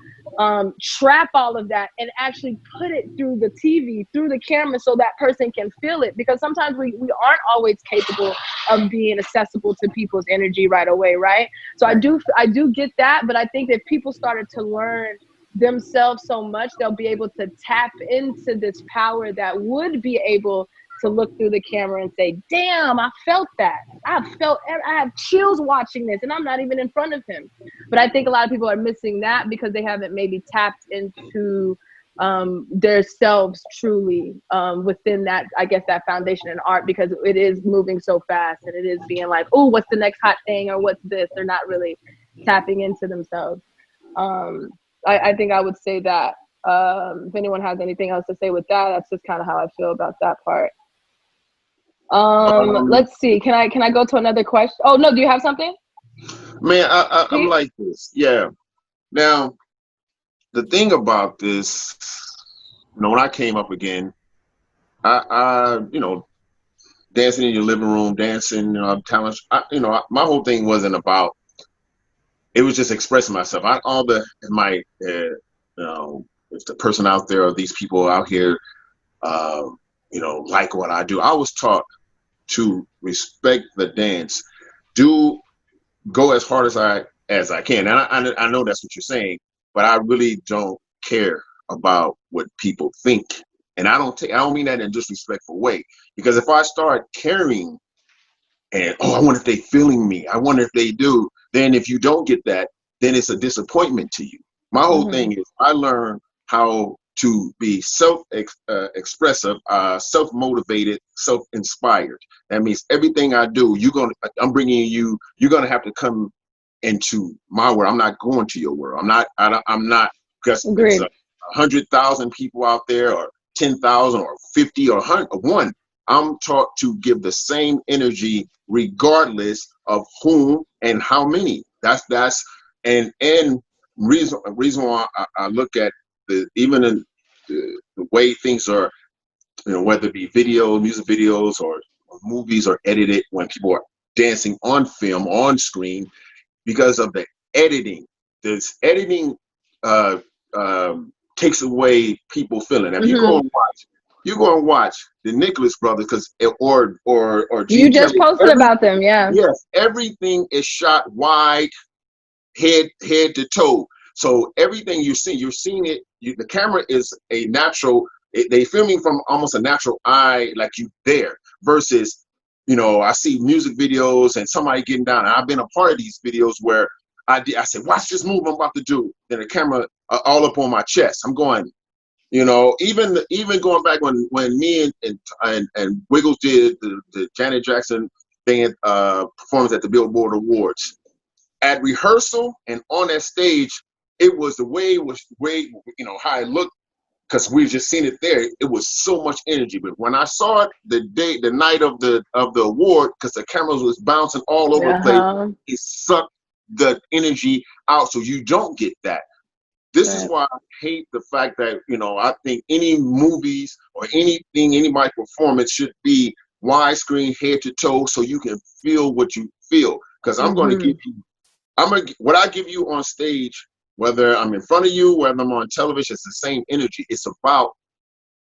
S1: trap all of that and actually put it through the TV, through the camera, so that person can feel it. Because sometimes we aren't always capable of being accessible to people's energy right away, right? So I do get that, but I think if people started to learn themselves so much, they'll be able to tap into this power that would be able to look through the camera and say, damn, I felt that. I have chills watching this and I'm not even in front of him. But I think a lot of people are missing that because they haven't maybe tapped into their selves truly within that, I guess, that foundation in art, because it is moving so fast and it is being like, oh, what's the next hot thing or what's this? They're not really tapping into themselves. I think I would say that. If anyone has anything else to say with that, that's just kind of how I feel about that part. Let's see. Can I go to another question? Oh no, do you have something?
S5: Man, I'm like this. Yeah. Now, the thing about this, when I came up again, I dancing in your living room, dancing, talent. My whole thing wasn't about. It was just expressing myself. If the person out there or these people out here, like what I do, I was taught to respect the dance, go as hard as I can. And I know that's what you're saying, but I really don't care about what people think. And I don't mean that in a disrespectful way, because if I start caring and, I wonder if they feeling me, I wonder if they do, then if you don't get that, then it's a disappointment to you. My whole thing is I learned how to be self-expressive, self-motivated, self-inspired. That means everything I do, you're going to have to come into my world. I'm not going to your world. I'm not because it's 100,000 people out there, or 10,000 or 50 or 100. I'm taught to give the same energy regardless of whom and how many. That's reason why I look at even in the way things are, whether it be music videos or movies are edited when people are dancing on film, on screen, because of the editing. This editing takes away people feeling. If you go and watch the Nicholas brothers, or
S1: you just posted about them, yeah.
S5: Yes, everything is shot wide, head to toe. So everything you're seeing it. The camera is a natural. They filming from almost a natural eye, like you there. Versus, I see music videos and somebody getting down. And I've been a part of these videos where I said, watch this move I'm about to do. Then the camera all up on my chest. I'm going, even going back when me and Wiggles did the Janet Jackson thing performance at the Billboard Awards. At rehearsal and on that stage, it was the way how it looked, because we just seen it there. It was so much energy. But when I saw it the night of the award, because the cameras was bouncing all over the place, it sucked the energy out. So you don't get that. This is why I hate the fact that, I think any movies or anybody performance should be widescreen, head to toe, so you can feel what you feel. Because I'm going to give you, what I give you on stage, whether I'm in front of you, whether I'm on television, it's the same energy. It's about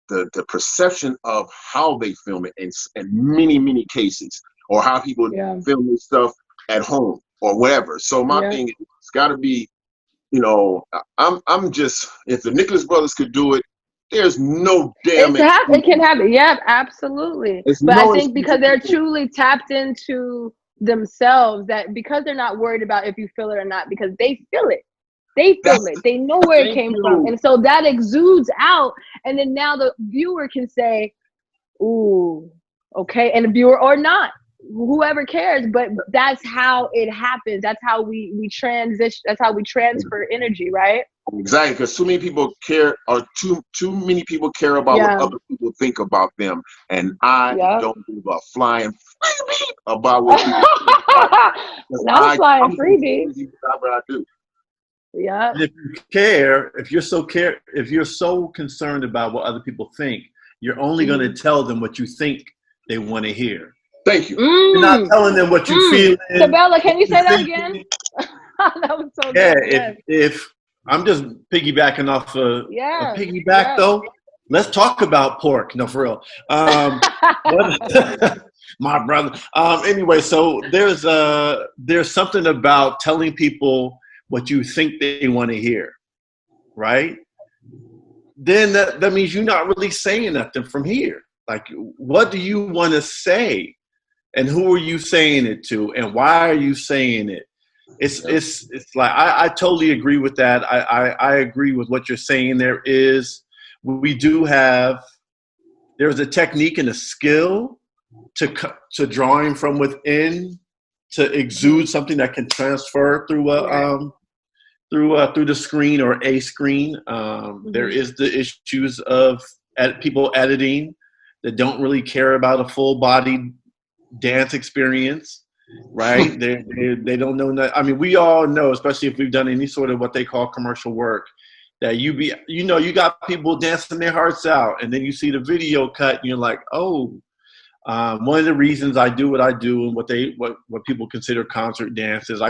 S5: the perception of how they film it in many, many cases, or how people film this stuff at home or whatever. So my thing is, it's got to be, I'm just, if the Nicholas brothers could do it, there's no damn
S1: it can happen. Yeah, absolutely. But I think because they're truly tapped into themselves, that because they're not worried about if you feel it or not, because they feel it. They feel it. They know where it came from. And so that exudes out. And then now the viewer can say, ooh, okay. And the viewer or not, whoever cares. But that's how it happens. That's how we transition. That's how we transfer energy, right?
S5: Exactly. Because too many people care, or too many people care about what other people think about them. And I don't give a flying about what people think about me.
S1: Not a flying freebie.
S5: Whatever I do.
S1: Yeah.
S2: If you care, if you're so concerned about what other people think, you're only going to tell them what you think they want to hear.
S5: Thank you.
S2: You're not telling them what you feel.
S1: Sabella, can you say that again? That was so good.
S2: If I'm just piggybacking off a piggyback though, let's talk about pork. No, for real. My brother. Anyway, so there's something about telling people what you think they want to hear, right? Then that means you're not really saying nothing from here. Like, what do you want to say? And who are you saying it to? And why are you saying it? It's like, I totally agree with that. I agree with what you're saying. There is we do have, there's a technique and a skill to drawing from within to exude something that can transfer through through the screen or a screen. There is the issues of people editing that don't really care about a full body dance experience, right? They don't know that. I mean, we all know, especially if we've done any sort of what they call commercial work, that you got people dancing their hearts out, and then you see the video cut, and you're like, oh. One of the reasons I do what I do and what people consider concert dance is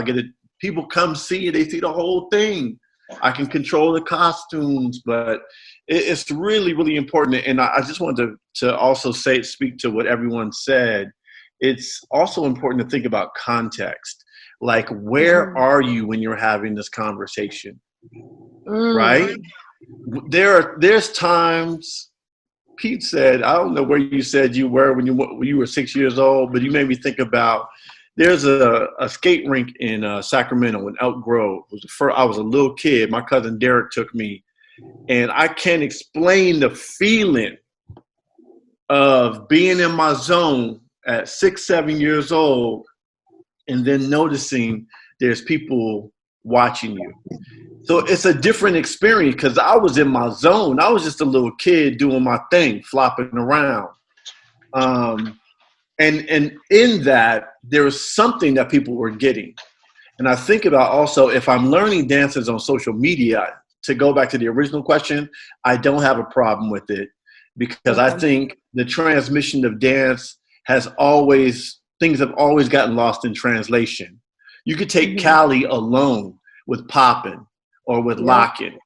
S2: people come see it, they see the whole thing. I can control the costumes, but it's really, really important. And I just wanted to also speak to what everyone said. It's also important to think about context. Like, where are you when you're having this conversation? Right? There's times. Pete said, I don't know where you said you were when you were 6 years old, but you made me think about, there's a skate rink in Sacramento in Elk Grove. I was a little kid. My cousin Derek took me, and I can't explain the feeling of being in my zone at 6, 7 years old, and then noticing there's people watching you. So it's a different experience because I was in my zone. I was just a little kid doing my thing, flopping around. And in that, there was something that people were getting. And I think about also, if I'm learning dances on social media, to go back to the original question, I don't have a problem with it because I think the transmission of dance things have always gotten lost in translation. You could take Cali alone with Poppin or with Lockin'.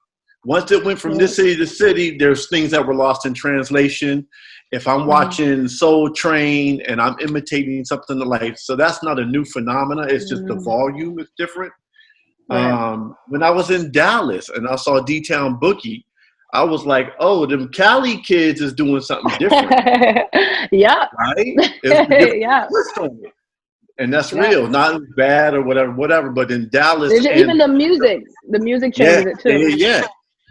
S2: Once it went from this city to city, there's things that were lost in translation. If I'm watching Soul Train and I'm imitating something like, so that's not a new phenomena. It's just the volume is different. When I was in Dallas and I saw D-Town Boogie, I was like, oh, them Cali kids is doing something different. Right? It's and that's real, not bad or whatever. But in Dallas,
S1: even the music changes it too.
S2: Yeah.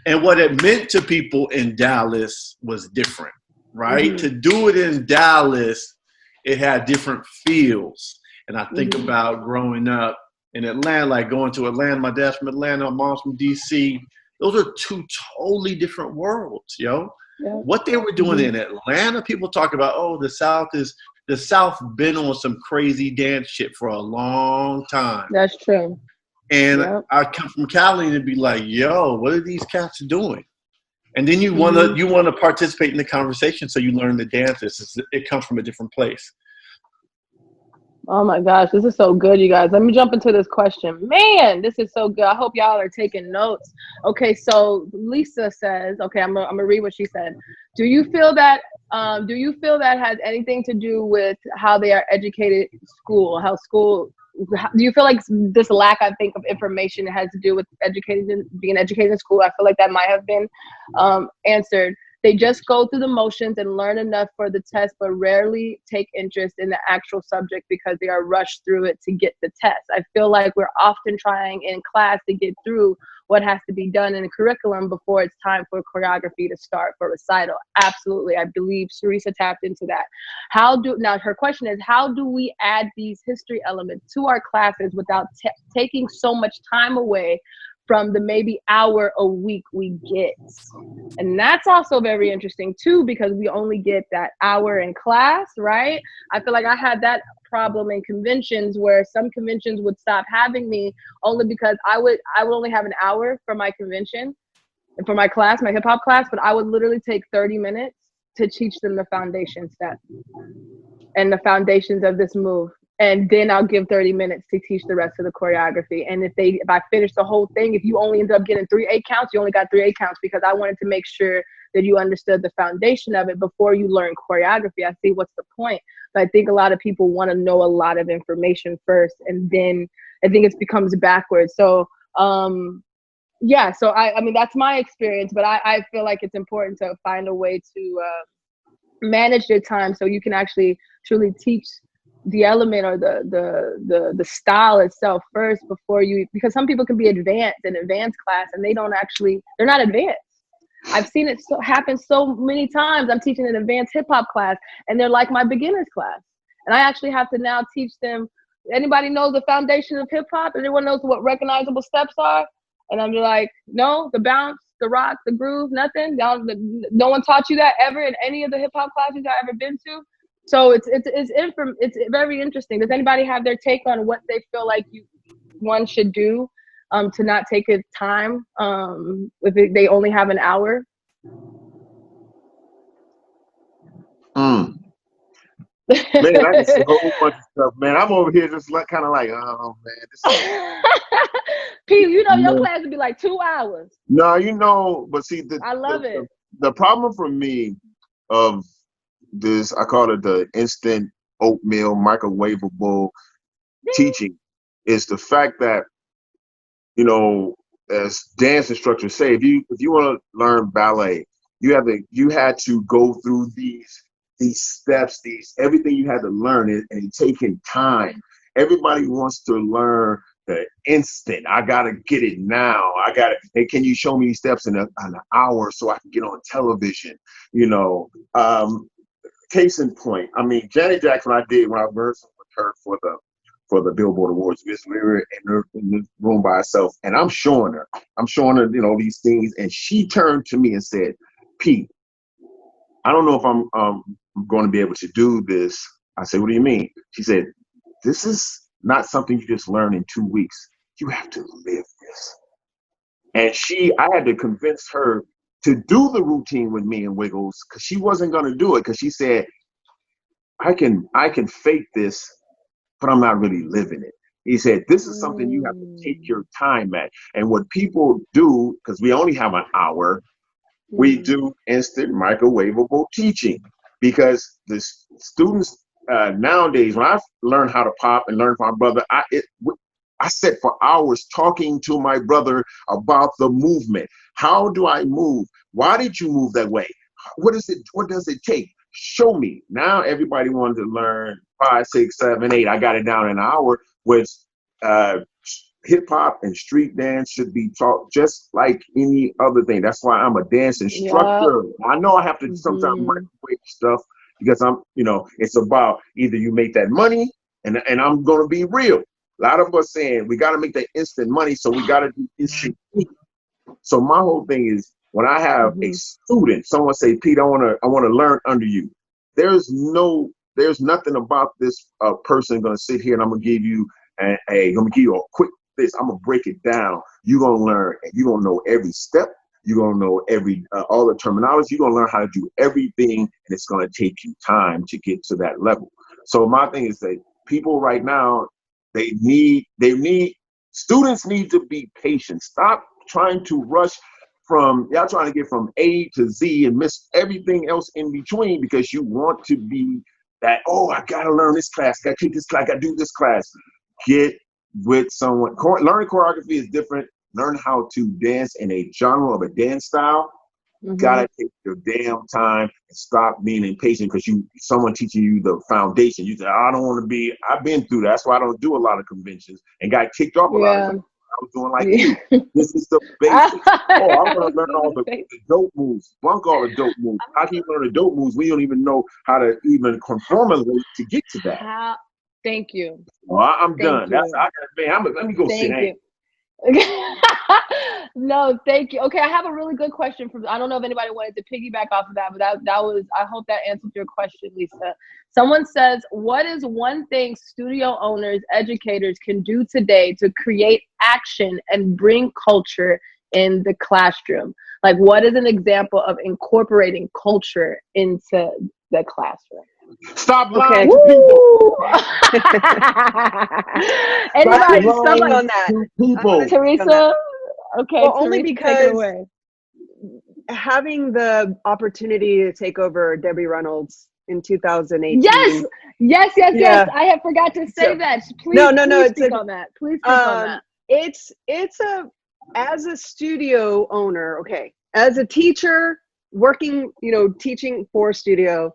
S2: And what it meant to people in Dallas was different, right? To do it in Dallas, it had different feels. And I think about growing up in Atlanta, like going to Atlanta. My dad's from Atlanta, my mom's from DC. Those are two totally different worlds, yo. Yeah. What they were doing in Atlanta, people talk about, oh, the South been on some crazy dance shit for a long time.
S1: That's true.
S2: And I come from Cali and be like, yo, what are these cats doing? And then you wanna participate in the conversation, so you learn the dances. It comes from a different place.
S1: Oh my gosh, this is so good, you guys. Let me jump into this question. Man, this is so good. I hope y'all are taking notes. Okay, so Lisa says, okay, I'm gonna read what she said. Do you feel that has anything to do with how they are educated in school? Do you feel like this lack, I think, of information has to do with being educated in school? I feel like that might have been answered. They just go through the motions and learn enough for the test, but rarely take interest in the actual subject because they are rushed through it to get the test. I feel like we're often trying in class to get through what has to be done in the curriculum before it's time for choreography to start for recital. Absolutely. I believe Teresa tapped into that. Now her question is, how do we add these history elements to our classes without taking so much time away from the maybe hour a week we get? And that's also very interesting too, because we only get that hour in class, right? I feel like I had that problem in conventions where some conventions would stop having me only because I would only have an hour for my convention and for my class, my hip hop class, but I would literally take 30 minutes to teach them the foundation step and the foundations of this move. And then I'll give 30 minutes to teach the rest of the choreography. And if I finish the whole thing, if you only end up getting 3 8 counts, you only got 3 8 counts, because I wanted to make sure that you understood the foundation of it before you learn choreography. I see what's the point. But I think a lot of people want to know a lot of information first, and then I think it becomes backwards. So, so I mean, that's my experience, but I feel like it's important to find a way to manage your time so you can actually truly teach the element or the style itself first before because some people can be advanced in advanced class and they're not advanced. I've seen it happen so many times. I'm teaching an advanced hip hop class, and they're like my beginners class, and I actually have to now teach them. Anybody knows the foundation of hip hop? Anyone knows what recognizable steps are? And I'm like, no, the bounce, the rock, the groove, nothing. No one taught you that ever in any of the hip hop classes I've ever been to. So it's very interesting. Does anybody have their take on what they feel like one should do to not take a time if they only have an hour?
S5: Man, I can say a whole bunch of stuff, man. I'm over here just like kind of like, oh man,
S1: Pete, you know your class would be like 2 hours.
S5: No, you know, but see,
S1: I love it.
S5: The problem for me of this, I call it the instant oatmeal microwavable teaching, is the fact that, you know, as dance instructors say, if you want to learn ballet, you had to go through these steps, everything you had to learn and taking time. Everybody wants to learn the instant. I gotta get it now. Hey, can you show me these steps in an hour so I can get on television? You know, case in point. I mean, Janet Jackson, I did when I rehearsed with her for the Billboard Awards. We were in the room by herself, and I'm showing her, you know, these things, and she turned to me and said, "Pete, I don't know if I'm going to be able to do this." I said, "What do you mean?" She said, "This is not something you just learn in 2 weeks. You have to live this." And I had to convince her to do the routine with me and Wiggles, because she wasn't going to do it, because she said, I can fake this, but I'm not really living it. He said, this is something you have to take your time at. And what people do, because we only have an hour, we do instant microwavable teaching, because the students nowadays, when I learned how to pop and learned from my brother, I sat for hours talking to my brother about the movement. How do I move? Why did you move that way? What does it take? Show me. Now everybody wanted to learn 5, 6, 7, 8. I got it down in an hour, which hip hop and street dance should be taught just like any other thing. That's why I'm a dance instructor. Yeah. I know I have to sometimes microwave stuff, because it's about either you make that money, and I'm going to be real. A lot of us saying we got to make that instant money, so we got to do instant. So my whole thing is, when I have a student, someone say, "Pete, I want to learn under you." There's nothing about this person going to sit here and I'm going to give you I'm going to give you a quick this. I'm going to break it down. You're going to learn, and you're going to know every step. You're going to know all the terminology. You're going to learn how to do everything, and it's going to take you time to get to that level. So my thing is that people right now, students need to be patient. Stop trying to rush y'all trying to get from A to Z and miss everything else in between, because you want to be that, oh, I got to learn this class. I got to take this class. I got to do this class. Get with someone. Learning choreography is different. Learn how to dance in a genre of a dance style. Gotta take your damn time and stop being impatient because someone teaching you the foundation. You say, I don't want to be. I've been through that. That's why I don't do a lot of conventions and got kicked off a lot of them. I was doing like you. This is the basics. I want to learn all the dope moves. Bunk all the dope moves. How can you learn the dope moves? We don't even know how to even conformulate to get to that.
S1: Thank you.
S5: Well, I'm done. Let me go sit down.
S1: No, thank you. Okay, I have a really good question I don't know if anybody wanted to piggyback off of that, but that was, I hope that answered your question, Lisa. Someone says, what is one thing studio owners, educators can do today to create action and bring culture in the classroom? Like, what is an example of incorporating culture into the classroom?
S5: Stop lying to people.
S1: Anybody, someone
S3: on that.
S5: People.
S1: Teresa? Okay,
S3: well,
S1: Teresa,
S3: only because having the opportunity to take over Debbie Reynolds in 2018.
S1: Yes. I have forgot to say that. Please speak on that. Please speak on that.
S3: It's as a studio owner, okay, as a teacher working, teaching for studio,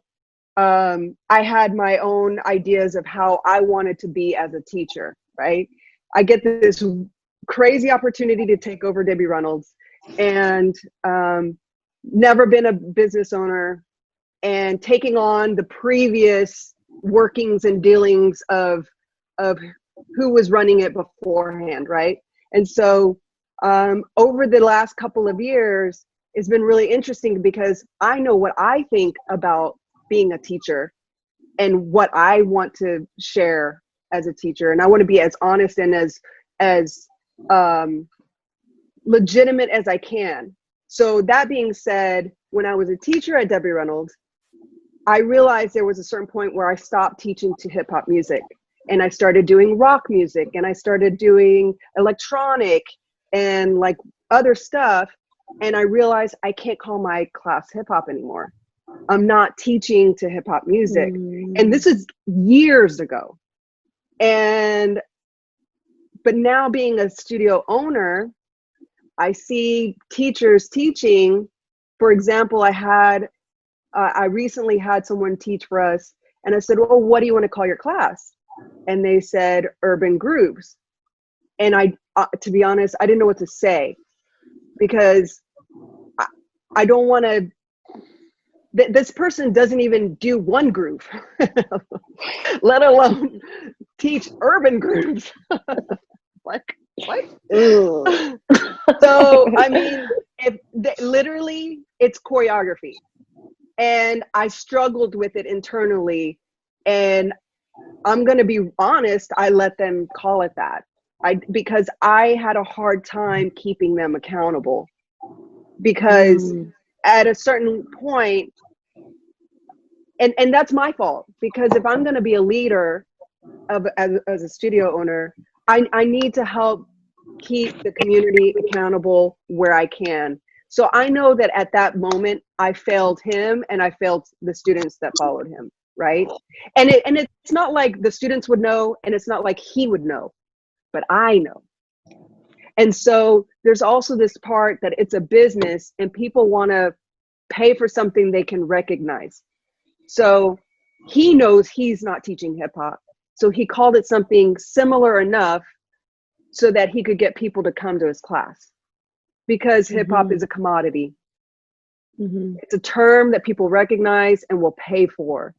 S3: I had my own ideas of how I wanted to be as a teacher, right? I get this crazy opportunity to take over Debbie Reynolds, and never been a business owner, and taking on the previous workings and dealings of who was running it beforehand, right? And so over the last couple of years, it's been really interesting because I know what I think about being a teacher and what I want to share as a teacher, and I want to be as honest and as legitimate as I can. So that being said, when I was a teacher at Debbie Reynolds, I realized there was a certain point where I stopped teaching to hip hop music, and I started doing rock music, and I started doing electronic and like other stuff. And I realized I can't call my class hip hop anymore. I'm not teaching to hip hop music. And this is years ago. But now being a studio owner, I see teachers teaching. For example, I recently had someone teach for us, and I said, well, what do you want to call your class? And they said urban grooves. And to be honest, I didn't know what to say, because I don't want to, this person doesn't even do one groove, let alone teach urban grooves. Like, what? So, I mean, literally, it's choreography. And I struggled with it internally. And I'm going to be honest, I let them call it that. Because I had a hard time keeping them accountable. Because at a certain point, and that's my fault, because if I'm going to be a leader as a studio owner, I need to help keep the community accountable where I can. So I know that at that moment, I failed him and I failed the students that followed him, right? And it's not like the students would know, and it's not like he would know, but I know. And so there's also this part that it's a business and people want to pay for something they can recognize. So he knows he's not teaching hip hop. So he called it something similar enough so that he could get people to come to his class, because hip hop is a commodity. It's a term that people recognize and will pay for.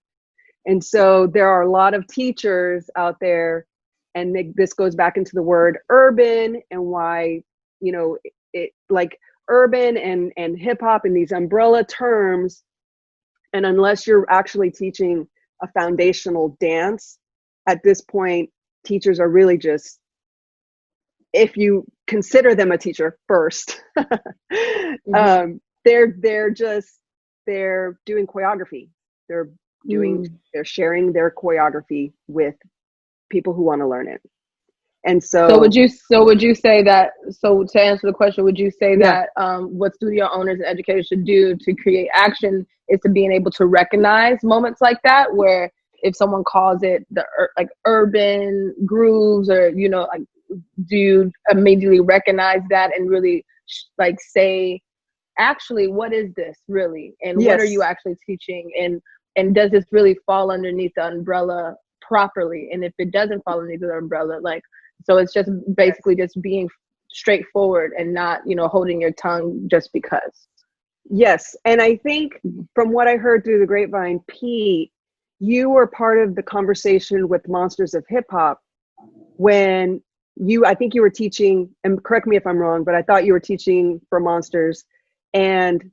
S3: And so there are a lot of teachers out there, and this goes back into the word urban and why, it like urban and hip hop and these umbrella terms. And unless you're actually teaching a foundational dance, at this point, teachers are really just, if you consider them a teacher first, they're doing choreography. They're sharing their choreography with people who want to learn it. And so
S1: would you say that, so to answer the question, would you say that what studio owners and educators should do to create action is to being able to recognize moments like that, where if someone calls it like urban grooves, or like, do you immediately recognize that and really like say, actually, what is this really, and what are you actually teaching, and does this really fall underneath the umbrella properly? And if it doesn't fall underneath the umbrella, like, so it's just basically just being straightforward and not, holding your tongue just because.
S3: Yes. And I think from what I heard through the grapevine, Pete, you were part of the conversation with Monsters of Hip Hop when I think you were teaching, and correct me if I'm wrong, but I thought you were teaching for Monsters, and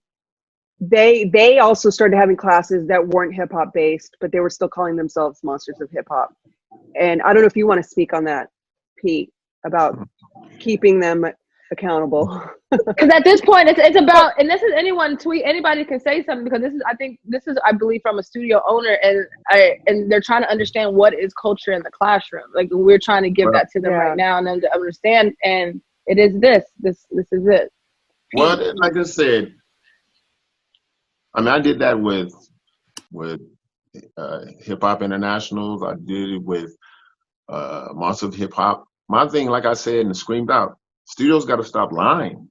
S3: they also started having classes that weren't hip hop based, but they were still calling themselves Monsters of Hip Hop. And I don't know if you want to speak on that, Pete, about keeping them accountable.
S1: Because at this point, it's about, and this is anybody can say something, because I believe from a studio owner, and they're trying to understand what is culture in the classroom. Like, we're trying to give that to them right now, and then to understand, and it is this is it.
S5: Well, like I said, I mean, I did that with Hip Hop Internationals. I did it with Monsters of Hip Hop. My thing, like I said and screamed out, studios got to stop lying.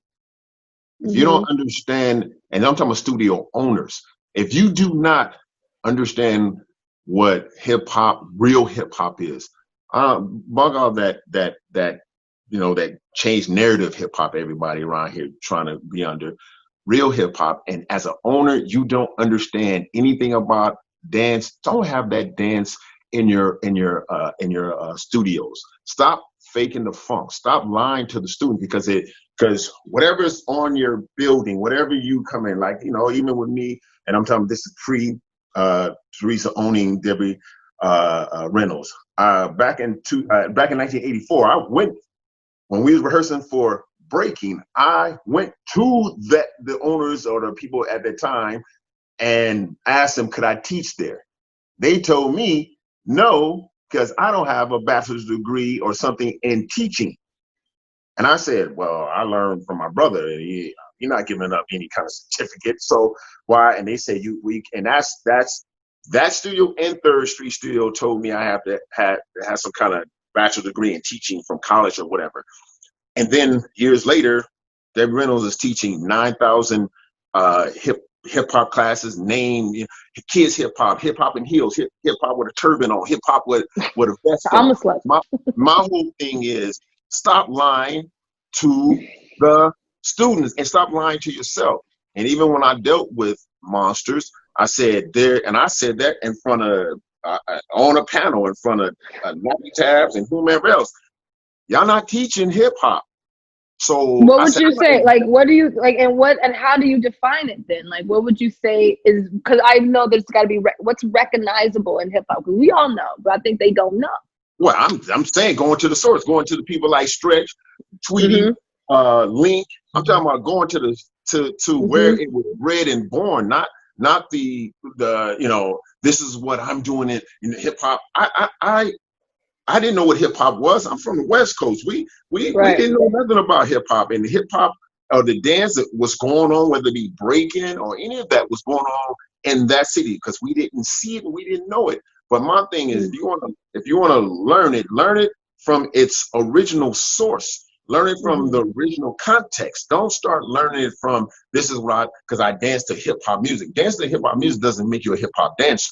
S5: If you don't understand, and I'm talking about studio owners, if you do not understand what hip hop, real hip hop is, bug all that that changed narrative hip hop everybody around here trying to be under. real hip hop. And as an owner, you don't understand anything about dance. Don't have that dance in your studios. Stop faking the funk. Stop lying to the student, because whatever's on your building, whatever you come in, like, you know, even with me, and I'm telling you, this is pre Teresa owning Debbie Reynolds. Back in 1984, when we was rehearsing for Breaking, I went to the owners or the people at the time and asked them, could I teach there? They told me no, because I don't have a bachelor's degree or something in teaching. And I said, well, I learned from my brother. You're not giving up any kind of certificate. So why? And they said, and that's that studio and Third Street Studio told me I have to have some kind of bachelor's degree in teaching from college or whatever. And then years later, Debbie Reynolds is teaching 9,000 hip hop classes, kids hip hop in heels, hip hop with a turban on, hip hop with a vest on. My whole thing is stop lying to the students and stop lying to yourself. And even when I dealt with monsters, I said that in front of on a panel in front of Nappy Tabs and whomever else. Y'all not teaching hip hop. So
S1: what would you say? Like, what do you like, and how do you define it then? Like, what would you say is, because I know there's got to be what's recognizable in hip hop, because we all know, but I think they don't know.
S5: Well, I'm saying going to the source, going to the people like Stretch, Tweety, Link. I'm talking about going to where it was bred and born, not the this is what I'm doing in hip hop. I didn't know what hip hop was. I'm from the West Coast. We didn't know nothing about hip hop, and the hip hop or the dance that was going on, whether it be breaking or any of that was going on in that city, because we didn't see it and we didn't know it. But my thing is, if you want to learn it from its original source. Learn it from the original context. Don't start learning it from this is what because I dance to hip hop music. Dance to hip hop music doesn't make you a hip hop dancer.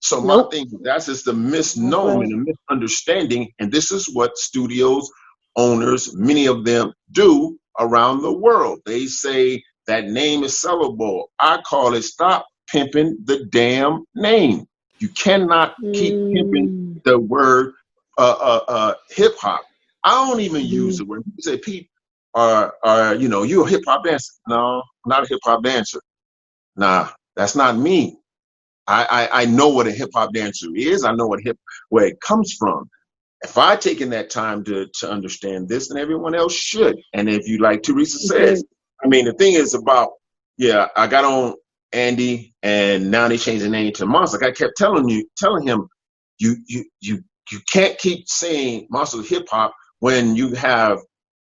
S5: So my thing, that's just a misnomer and a misunderstanding. And this is what studios, owners, many of them do around the world. They say that name is sellable. I call it stop pimping the damn name. You cannot keep pimping the word hip hop. I don't even use the word. People say, Pete, you're a hip hop dancer. No, I'm not a hip hop dancer. Nah, that's not me. I know what a hip hop dancer is. I know where it comes from. If I taken that time to understand this, then everyone else should. And if you, like Teresa says, I mean, the thing is about, I got on Andy, and now they changed the name to Monster. Like I kept telling him, you can't keep saying Monster hip hop when you have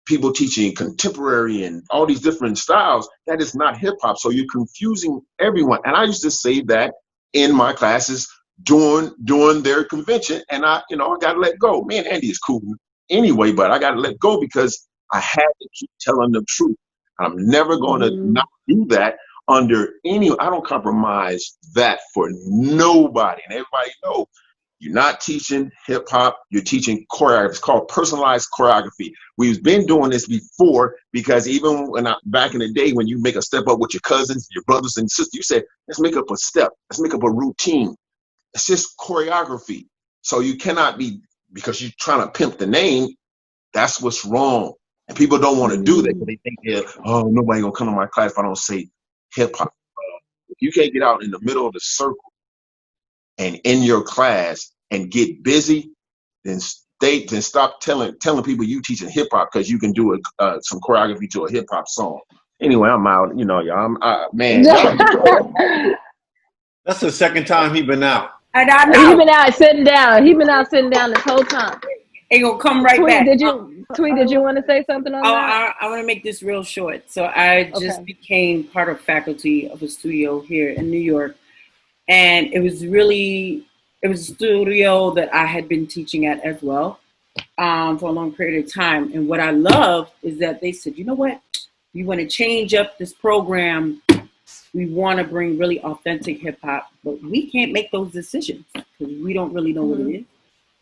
S5: people teaching contemporary and all these different styles. That is not hip hop. So you're confusing everyone. And I used to say that in my classes during their convention, and I got to let go. Me and Andy is cool anyway, but I got to let go because I had to keep telling the truth. I'm never going to not do that under any. I don't compromise that for nobody, and everybody knows. You're not teaching hip hop, you're teaching choreography. It's called personalized choreography. We've been doing this before because even back in the day when you make a step up with your cousins, your brothers and sisters, you said, let's make up a step, let's make up a routine. It's just choreography. So you cannot be, because you're trying to pimp the name, that's what's wrong. And people don't want to do that because they think, nobody gonna come to my class if I don't say hip hop. If you can't get out in the middle of the circle and in your class and get busy, then stop telling people you teaching hip hop because you can do some choreography to a hip hop song. Anyway, I'm out. Y'all.
S2: That's the second time he been out.
S1: And I know. He been out sitting down. He been out sitting down this whole time.
S4: Ain't gonna come right back.
S1: Did you want to say something on that?
S4: I want to make this real short. So I just became part of faculty of a studio here in New York. And it was a studio that I had been teaching at as well for a long period of time. And what I loved is that they said, you know what? You want to change up this program. We want to bring really authentic hip hop, but we can't make those decisions because we don't really know what it is.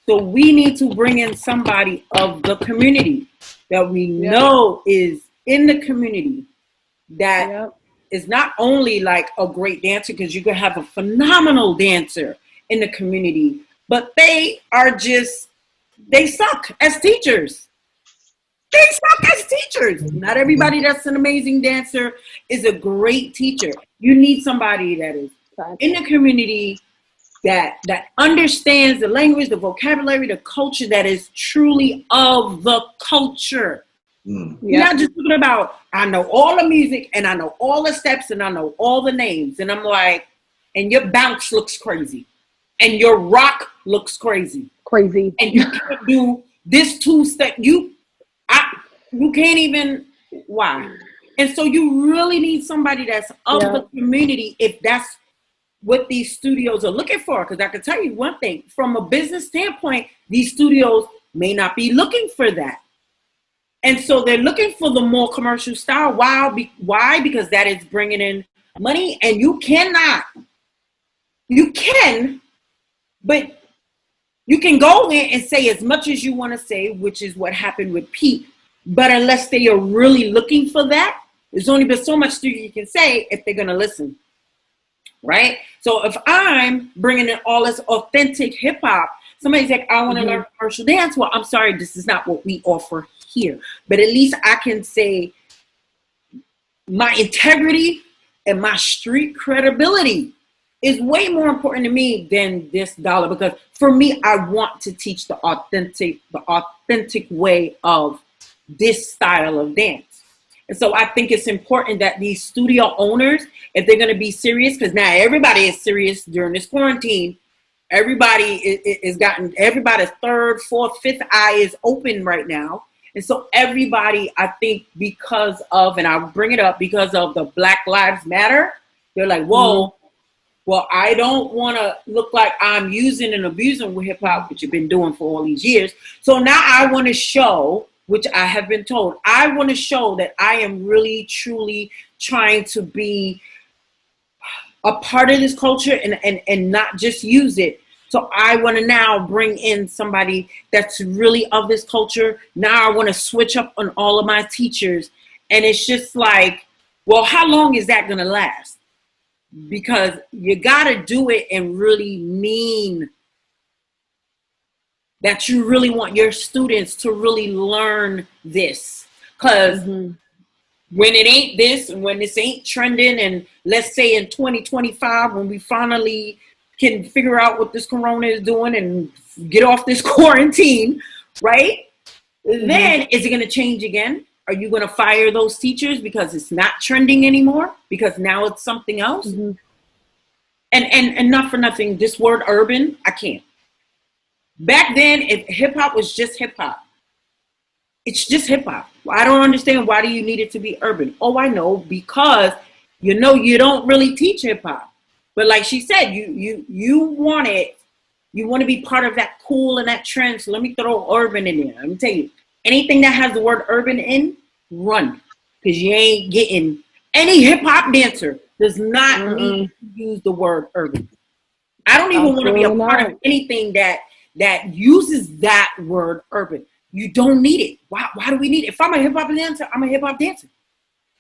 S4: So we need to bring in somebody of the community that we know is in the community that is not only like a great dancer, because you can have a phenomenal dancer in the community, but they suck as teachers. They suck as teachers. Not everybody that's an amazing dancer is a great teacher. You need somebody that is in the community, that understands the language, the vocabulary, the culture, that is truly of the culture. You're not just talking about, I know all the music and I know all the steps and I know all the names. And I'm like, and your bounce looks crazy. And your rock looks crazy.
S1: Crazy.
S4: And you can't do this 2-step. You can't even, why? And so you really need somebody that's of the community, if that's what these studios are looking for. Because I can tell you one thing, from a business standpoint, these studios may not be looking for that. And so they're looking for the more commercial style. Why? Because that is bringing in money, and you can, but you can go in and say as much as you want to say, which is what happened with Pete. But unless they are really looking for that, there's only been so much studio you can say if they're going to listen. Right? So if I'm bringing in all this authentic hip hop, somebody's like, I want to learn commercial dance. Well, I'm sorry, this is not what we offer here. But at least I can say my integrity and my street credibility is way more important to me than this dollar. Because for me, I want to teach the authentic way of this style of dance. And so I think it's important that these studio owners, if they're going to be serious, because now everybody is serious during this quarantine, everybody is gotten, everybody's third, fourth, fifth eye is open right now. And so everybody, I think, because of, and I'll bring it up, because of the Black Lives Matter, they're like, whoa, well, I don't want to look like I'm using and abusing with hip hop, which you've been doing for all these years. So now I want to show, which I have been told, I want to show that I am really, truly trying to be a part of this culture and not just use it. So I want to now bring in somebody that's really of this culture. Now I want to switch up on all of my teachers. And it's just like, well, how long is that going to last? Because you got to do it and really mean that you really want your students to really learn this. Because when it ain't this, and when this ain't trending, and let's say in 2025, when we finally can figure out what this corona is doing and get off this quarantine, right? Then is it going to change again? Are you going to fire those teachers because it's not trending anymore? Because now it's something else? And not for nothing, this word urban, I can't. Back then, if hip hop was just hip hop, it's just hip hop. I don't understand, why do you need it to be urban? Oh, I know, because you don't really teach hip hop. But like she said, you want it, you want to be part of that cool and that trend. So let me throw urban in there. Let me tell you, anything that has the word urban in, run. Because you ain't getting, any hip hop dancer does not need to use the word urban. I don't even want to be a part of anything that uses that word urban. You don't need it. Why do we need it? If I'm a hip hop dancer, I'm a hip hop dancer.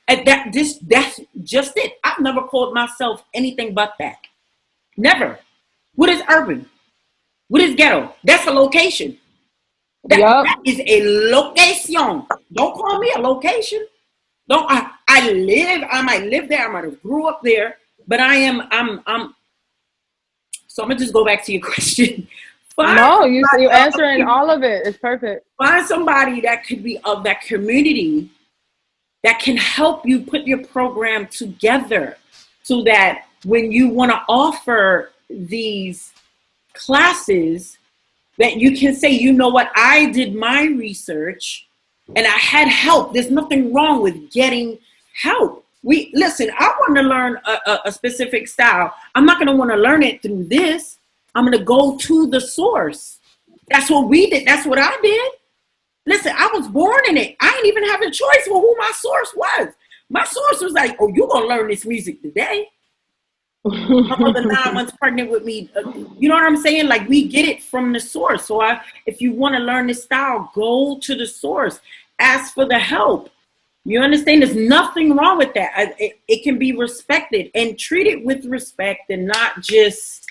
S4: And that's just it. I've never called myself anything but that. Never. What is urban? What is ghetto? That's a location. That is a location. Don't call me a location. Don't I might live there, I might have grew up there, but I'm so I'm gonna just go back to your question.
S1: You're answering all of it. It's perfect.
S4: Find somebody that could be of that community that can help you put your program together so that when you want to offer these classes, that you can say, you know what, I did my research and I had help. There's nothing wrong with getting help. Listen, I want to learn a specific style. I'm not going to want to learn it through this. I'm going to go to the source. That's what we did. That's what I did. Listen, I was born in it. I ain't even have a choice for who my source was. My source was like, oh, you're going to learn this music today. My mother 9 months pregnant with me. You know what I'm saying? Like, we get it from the source. So if you want to learn this style, go to the source. Ask for the help. You understand? There's nothing wrong with that. It can be respected and treated with respect and not just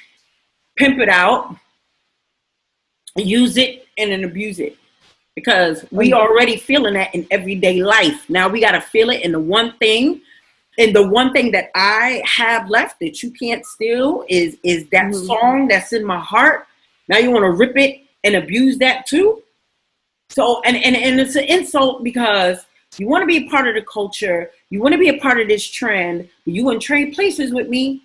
S4: pimp it out, use it, and then abuse it. Because we already feeling that in everyday life. Now we got to feel it in the one thing. And the one thing that I have left that you can't steal is that song that's in my heart. Now you want to rip it and abuse that too? So, and it's an insult because you want to be a part of the culture. You want to be a part of this trend. You want to trade places with me.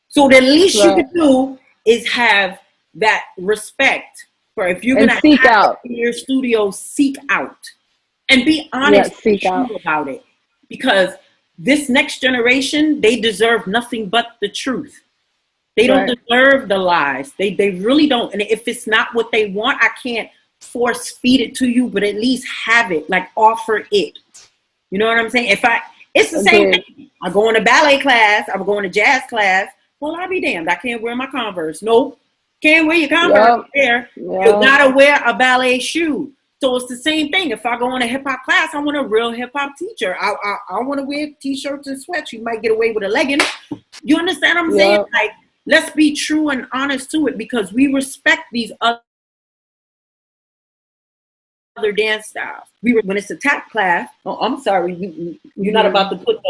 S4: So the least you can do is have that respect for if you're going to
S1: seek out
S4: in your studio, seek out and be honest and true about it. Because this next generation, they deserve nothing but the truth. They don't deserve the lies. They really don't. And if it's not what they want, I can't force feed it to you, but at least have it, like offer it. You know what I'm saying? It's the same thing. I go in a ballet class, I'm going to jazz class. Well, I'll be damned. I can't wear my Converse. Nope. Can't wear your Converse there. You gotta wear a ballet shoe. So it's the same thing. If I go in a hip hop class, I want a real hip hop teacher. I want to wear t-shirts and sweats. You might get away with a legging. You understand what I'm saying? Like, let's be true and honest to it because we respect these other dance styles. When it's a tap class, oh, I'm sorry, you're not about to put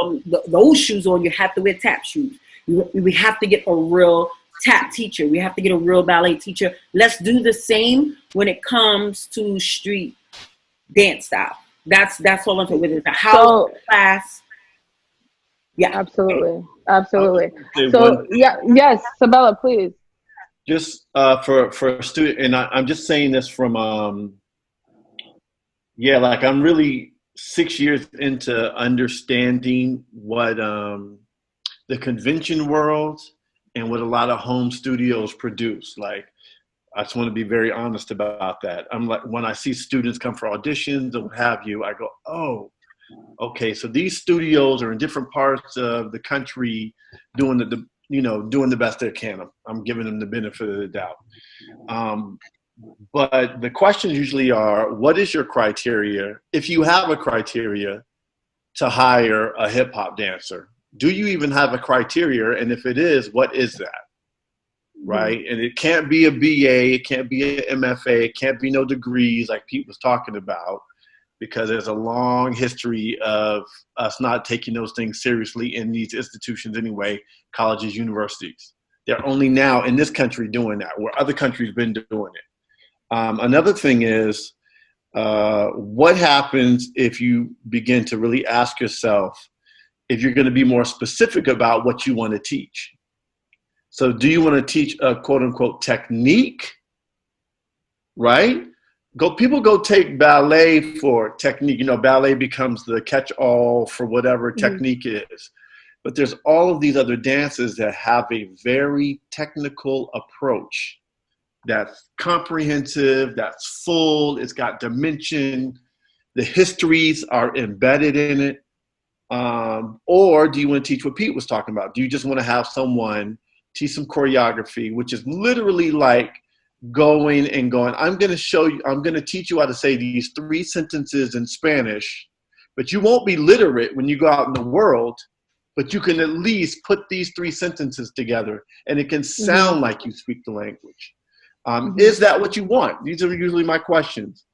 S4: those shoes on. You have to wear tap shoes. We have to get a real tap teacher. We have to get a real ballet teacher. Let's do the same when it comes to street dance style. That's all I'm talking about. It's a house class. Yeah,
S1: absolutely. So yes, Sabella, please.
S2: Just for a student, and I'm just saying this from like I'm really 6 years into understanding what the convention world and what a lot of home studios produce. Like, I just want to be very honest about that. I'm like, when I see students come for auditions or what have you, I go, oh, okay, so these studios are in different parts of the country doing the best they can. I'm giving them the benefit of the doubt. But the questions usually are, what is your criteria? If you have a criteria to hire a hip hop dancer, do you even have a criteria? And if it is, what is that? Right? And it can't be a BA, it can't be an MFA, it can't be no degrees like Pete was talking about, because there's a long history of us not taking those things seriously in these institutions anyway, colleges, universities. They're only now in this country doing that, where other countries been doing it. Another thing is, what happens if you begin to really ask yourself if you're going to be more specific about what you want to teach? So do you want to teach a quote unquote technique, right? People go take ballet for technique. You know, ballet becomes the catch-all for whatever technique is. But there's all of these other dances that have a very technical approach that's comprehensive, that's full, it's got dimension, the histories are embedded in it. Or do you want to teach what Pete was talking about? Do you just want to have someone teach some choreography, which is literally like going, I'm going to teach you how to say these 3 sentences in Spanish, but you won't be literate when you go out in the world, but you can at least put these 3 sentences together and it can sound like you speak the language. Is that what you want? These are usually my questions.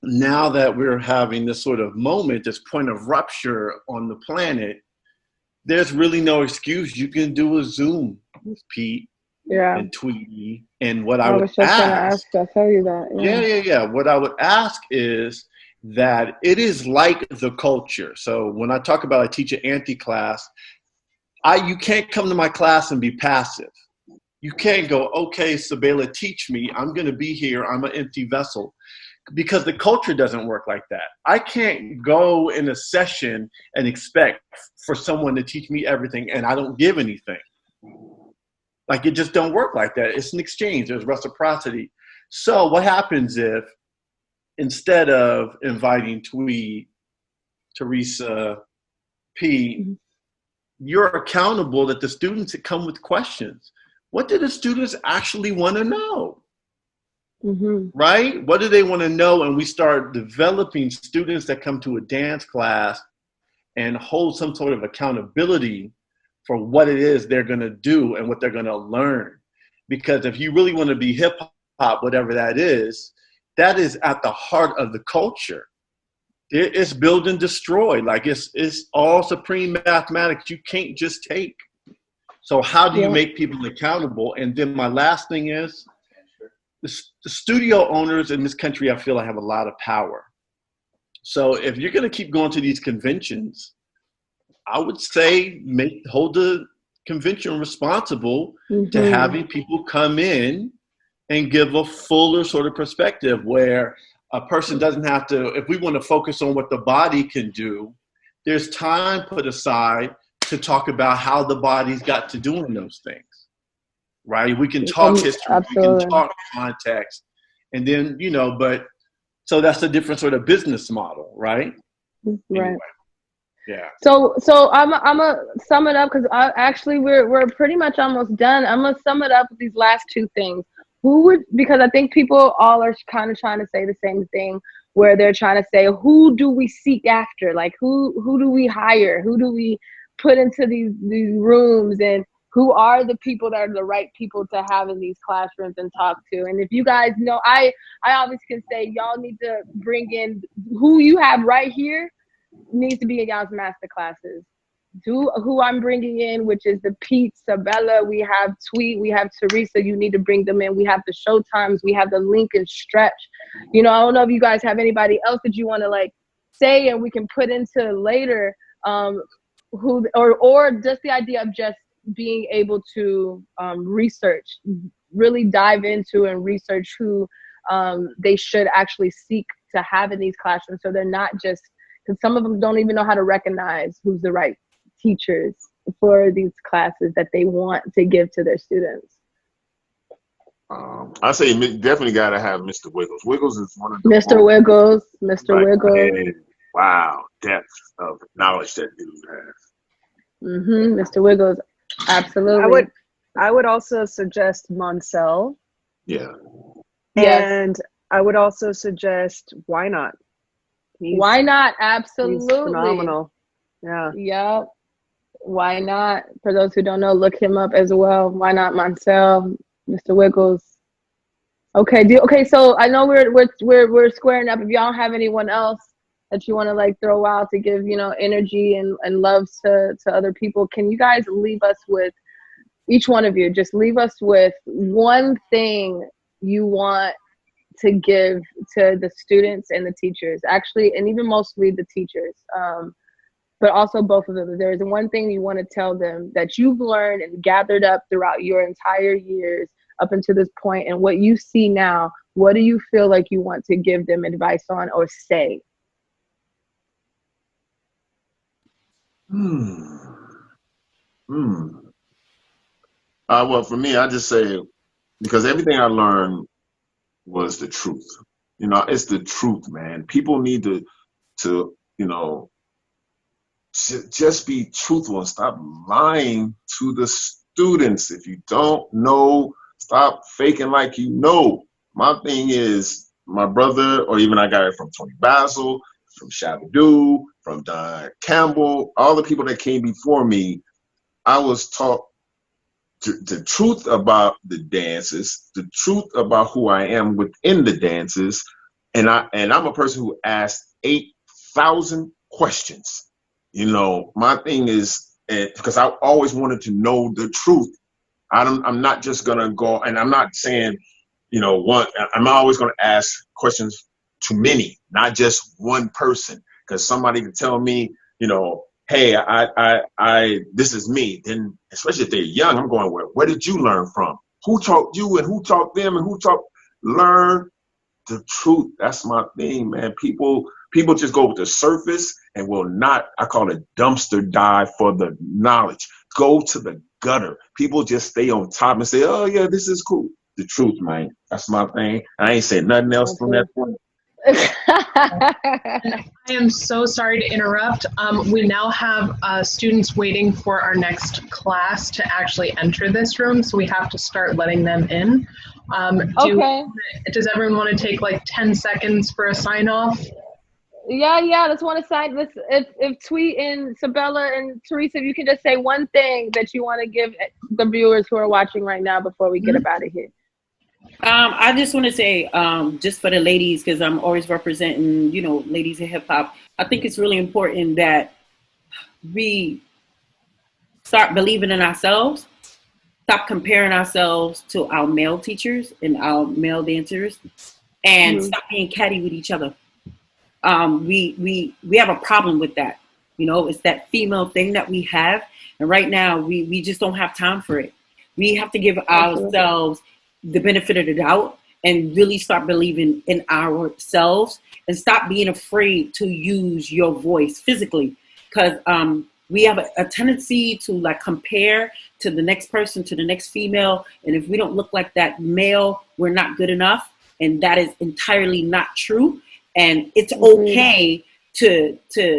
S2: Now that we're having this sort of moment, this point of rupture on the planet, there's really no excuse. You can do a Zoom with Pete and Tweety. And what I would
S1: was just going to ask, I tell you that.
S2: Yeah. What I would ask is that it is like the culture. So when I talk about I teach an anti-class, you can't come to my class and be passive. You can't go, okay, Sabela, teach me. I'm going to be here. I'm an empty vessel. Because the culture doesn't work like that. I can't go in a session and expect for someone to teach me everything and I don't give anything. Like, it just don't work like that. It's an exchange. There's reciprocity. So what happens if instead of inviting Tweet, Teresa, Pete, you're accountable that the students that come with questions. What do the students actually want to know? right? What do they want to know? And we start developing students that come to a dance class and hold some sort of accountability for what it is they're going to do and what they're going to learn. Because if you really want to be hip hop, whatever that is at the heart of the culture. It's build and destroy. Like it's all supreme mathematics. You can't just take. So how do you make people accountable? And then my last thing is the studio owners in this country, I feel I have a lot of power. So if you're going to keep going to these conventions, I would say hold the convention responsible to having people come in and give a fuller sort of perspective where a person doesn't have to, if we want to focus on what the body can do, there's time put aside to talk about how the body's got to doing those things, right? We can talk history, we can talk context, and then, but so that's a different sort of business model, right?
S1: Right.
S2: Anyway, yeah.
S1: So I'm gonna sum it up because we're pretty much almost done. I'm gonna sum it up with these last two things. Because I think people all are kind of trying to say the same thing, where they're trying to say, who do we seek after? Like who do we hire? Who do we put into these rooms, and who are the people that are the right people to have in these classrooms and talk to? And if you guys know, I always can say y'all need to bring in who you have right here needs to be in y'all's master classes. Who I'm bringing in, which is the Pete, Sabella, we have Tweet, we have Teresa, you need to bring them in. We have the Showtimes, we have the Lincoln Stretch. I don't know if you guys have anybody else that you want to say and we can put into later, or just the idea of just being able to research, really dive into and research who they should actually seek to have in these classrooms, so they're not just, because some of them don't even know how to recognize who's the right teachers for these classes that they want to give to their students.
S5: I say definitely got to have Mr. Wiggles. Wiggles is one of the
S1: Mr. Wiggles.
S5: Wow, depth of knowledge that dude has.
S1: Mr. Wiggles, absolutely.
S3: I would also suggest Monsell.
S5: Yeah.
S3: And I would also suggest Why Not.
S1: Why Not? Absolutely.
S3: He's phenomenal. Yeah.
S1: Yep. Why Not? For those who don't know, look him up as well. Why Not Monsell, Mr. Wiggles. Okay. So I know we're squaring up. If y'all don't have anyone else that you want to throw out to give energy and love to other people, can you guys leave us with, each one of you, just leave us with one thing you want to give to the students and the teachers, actually, and even mostly the teachers, but also both of them. If there's one thing you want to tell them that you've learned and gathered up throughout your entire years up until this point, and what you see now, what do you feel like you want to give them advice on or say?
S5: Well, for me, I just say, because everything I learned was the truth. It's the truth, man. People need to just be truthful and stop lying to the students. If you don't know, stop faking like you know. My thing is, my brother, or even I got it from Tony Basil, from Shabadoo, from Don Campbell, all the people that came before me, I was taught the truth about the dances, the truth about who I am within the dances, and I'm a person who asked 8,000 questions. My thing is, because I always wanted to know the truth. I'm not just gonna go, and I'm not saying, I'm always gonna ask questions to many, not just one person, because somebody can tell me, hey, I this is me. Then, especially if they're young, I'm going, where did you learn from? Who taught you, and who taught them, and who taught? Learn the truth. That's my thing, man. People just go with the surface and will not, I call it dumpster dive for the knowledge. Go to the gutter. People just stay on top and say, oh yeah, this is cool. The truth, man. That's my thing. I ain't saying nothing else from that point.
S6: I am so sorry to interrupt. We now have students waiting for our next class to actually enter this room, so we have to start letting them in.
S1: Okay.
S6: Does everyone want to take like 10 seconds for a sign off?
S1: Yeah. Let's want to sign. If Tweet and Sabella and Teresa, if you can just say one thing that you want to give the viewers who are watching right now before we get up out of here.
S4: I just want to say, just for the ladies, because I'm always representing, ladies in hip hop. I think it's really important that we start believing in ourselves, stop comparing ourselves to our male teachers and our male dancers, and stop being catty with each other. We have a problem with that. It's that female thing that we have, and right now we just don't have time for it. We have to give ourselves the benefit of the doubt and really start believing in ourselves and stop being afraid to use your voice physically, because we have a tendency to like compare to the next person, to the next female, and if we don't look like that male, we're not good enough, and that is entirely not true. And it's okay to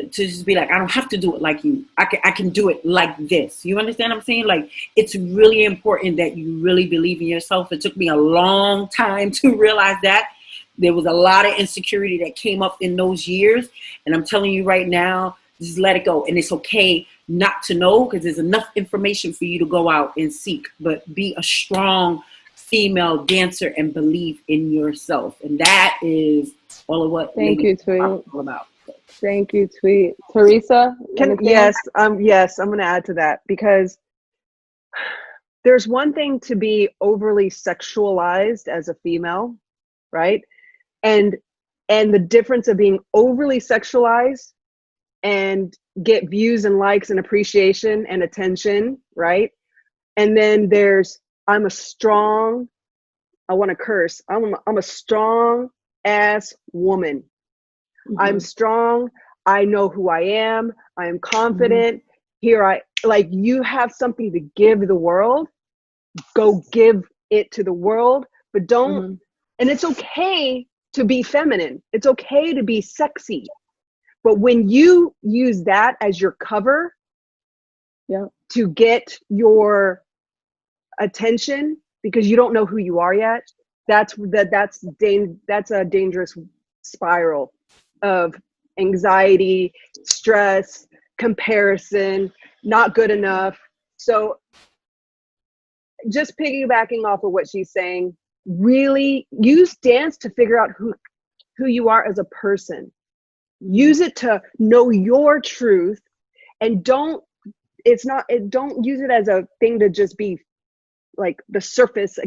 S4: just be like, I don't have to do it like you. I can do it like this. You understand what I'm saying? Like, it's really important that you really believe in yourself. It took me a long time to realize that. There was a lot of insecurity that came up in those years. And I'm telling you right now, just let it go. And it's okay not to know, because there's enough information for you to go out and seek. But be a strong female dancer and believe in yourself. And that is all of what
S1: Thank you, Tweet.
S4: all about.
S1: Thank you, Tweet. Teresa?
S3: Yes, I'm going to add to that, because there's one thing to be overly sexualized as a female, right? And the difference of being overly sexualized and get views and likes and appreciation and attention, right? And then there's, I want to curse. I'm a strong ass woman. I'm strong. I know who I am. I am confident. You have something to give the world. Go give it to the world, but don't, and it's okay to be feminine. It's okay to be sexy. But when you use that as your cover to get your attention because you don't know who you are yet, that's a dangerous spiral of anxiety, stress, comparison, not good enough. So just piggybacking off of what she's saying, really use dance to figure out who you are as a person. Use it to know your truth, and don't use it as a thing to just be like the surface,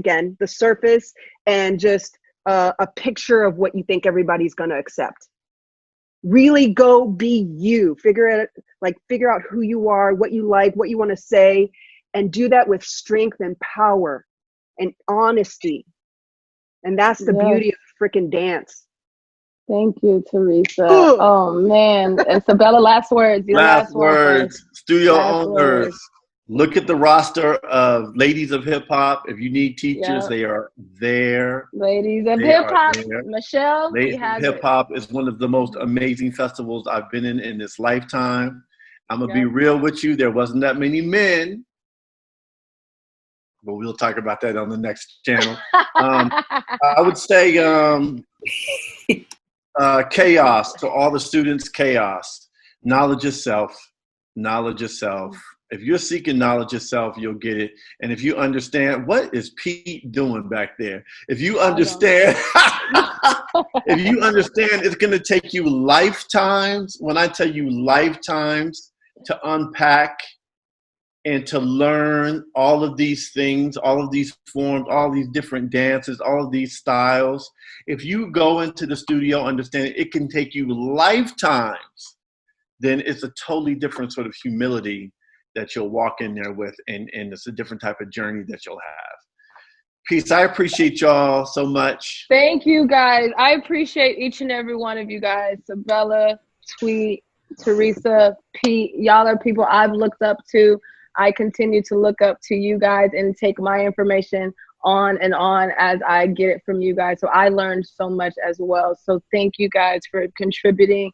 S3: and just a picture of what you think everybody's going to accept. Really go be you. Figure out who you are, what you like, what you want to say, and do that with strength and power and honesty. And that's the beauty of freaking dance.
S1: Thank you, Teresa. Oh man. And Sabella, last words.
S2: Last words. Studio owners. Look at the roster of ladies of hip hop. If you need teachers, they are there.
S1: Ladies of hip hop. Michelle,
S2: Ladies of hip hop is one of the most amazing festivals I've been in this lifetime. I'm gonna be real with you. There wasn't that many men, but we'll talk about that on the next channel. I would say chaos to all the students. Chaos. Knowledge yourself. Knowledge yourself. If you're seeking knowledge yourself, you'll get it. And if you understand, what is Pete doing back there? If you understand, it's going to take you lifetimes. When I tell you lifetimes to unpack and to learn all of these things, all of these forms, all these different dances, all of these styles. If you go into the studio, understand it can take you lifetimes, then it's a totally different sort of humility that you'll walk in there with, and it's a different type of journey that you'll have. Peace. I appreciate y'all so much.
S1: Thank you, guys. I appreciate each and every one of you guys. Sabella, Tweet, Teresa, Pete. Y'all are people I've looked up to. I continue to look up to you guys and take my information on and on as I get it from you guys. So I learned so much as well. So thank you guys for contributing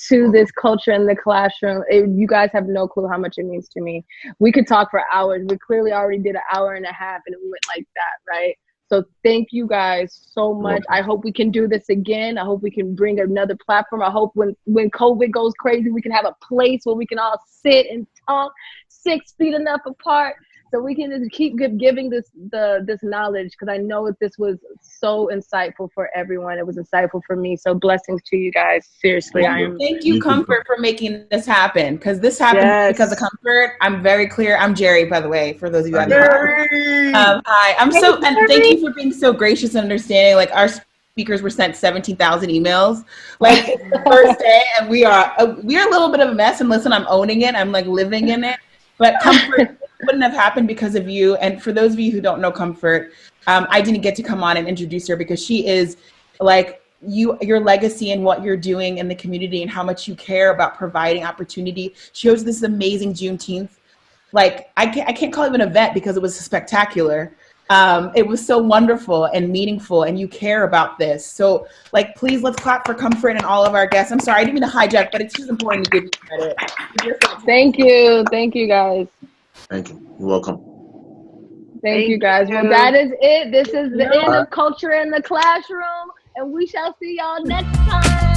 S1: to this culture in the classroom. You guys have no clue how much it means to me. We could talk for hours. We clearly already did an hour and a half and it went like that, right? So thank you guys so much. I hope we can do this again. I hope we can bring another platform. I hope when COVID goes crazy, we can have a place where we can all sit and talk 6 feet enough apart, so we can just keep giving this knowledge, because I know that this was so insightful for everyone. It was insightful for me. So blessings to you guys. Seriously,
S7: Thank you, Comfort, for making this happen, because this happened because of Comfort. I'm very clear. I'm Jerry, by the way, for those of you who know. Hi. And thank you for being so gracious and understanding. Like, our speakers were sent 17,000 emails like the first day, and we are a little bit of a mess. And listen, I'm owning it. I'm like living in it. But Comfort wouldn't have happened because of you. And for those of you who don't know Comfort, I didn't get to come on and introduce her because she is like your legacy and what you're doing in the community and how much you care about providing opportunity. She hosted this amazing Juneteenth. Like, I can't call it an event because it was spectacular. It was so wonderful and meaningful, and you care about this. So, like, please, let's clap for Comfort and all of our guests. I'm sorry, I didn't mean to hijack, but it's just important to give you credit.
S1: Thank you. Thank you, guys.
S5: Thank you. You're welcome.
S1: Thank you, guys. Well, that is it. This is the end of Culture in the Classroom, and we shall see y'all next time.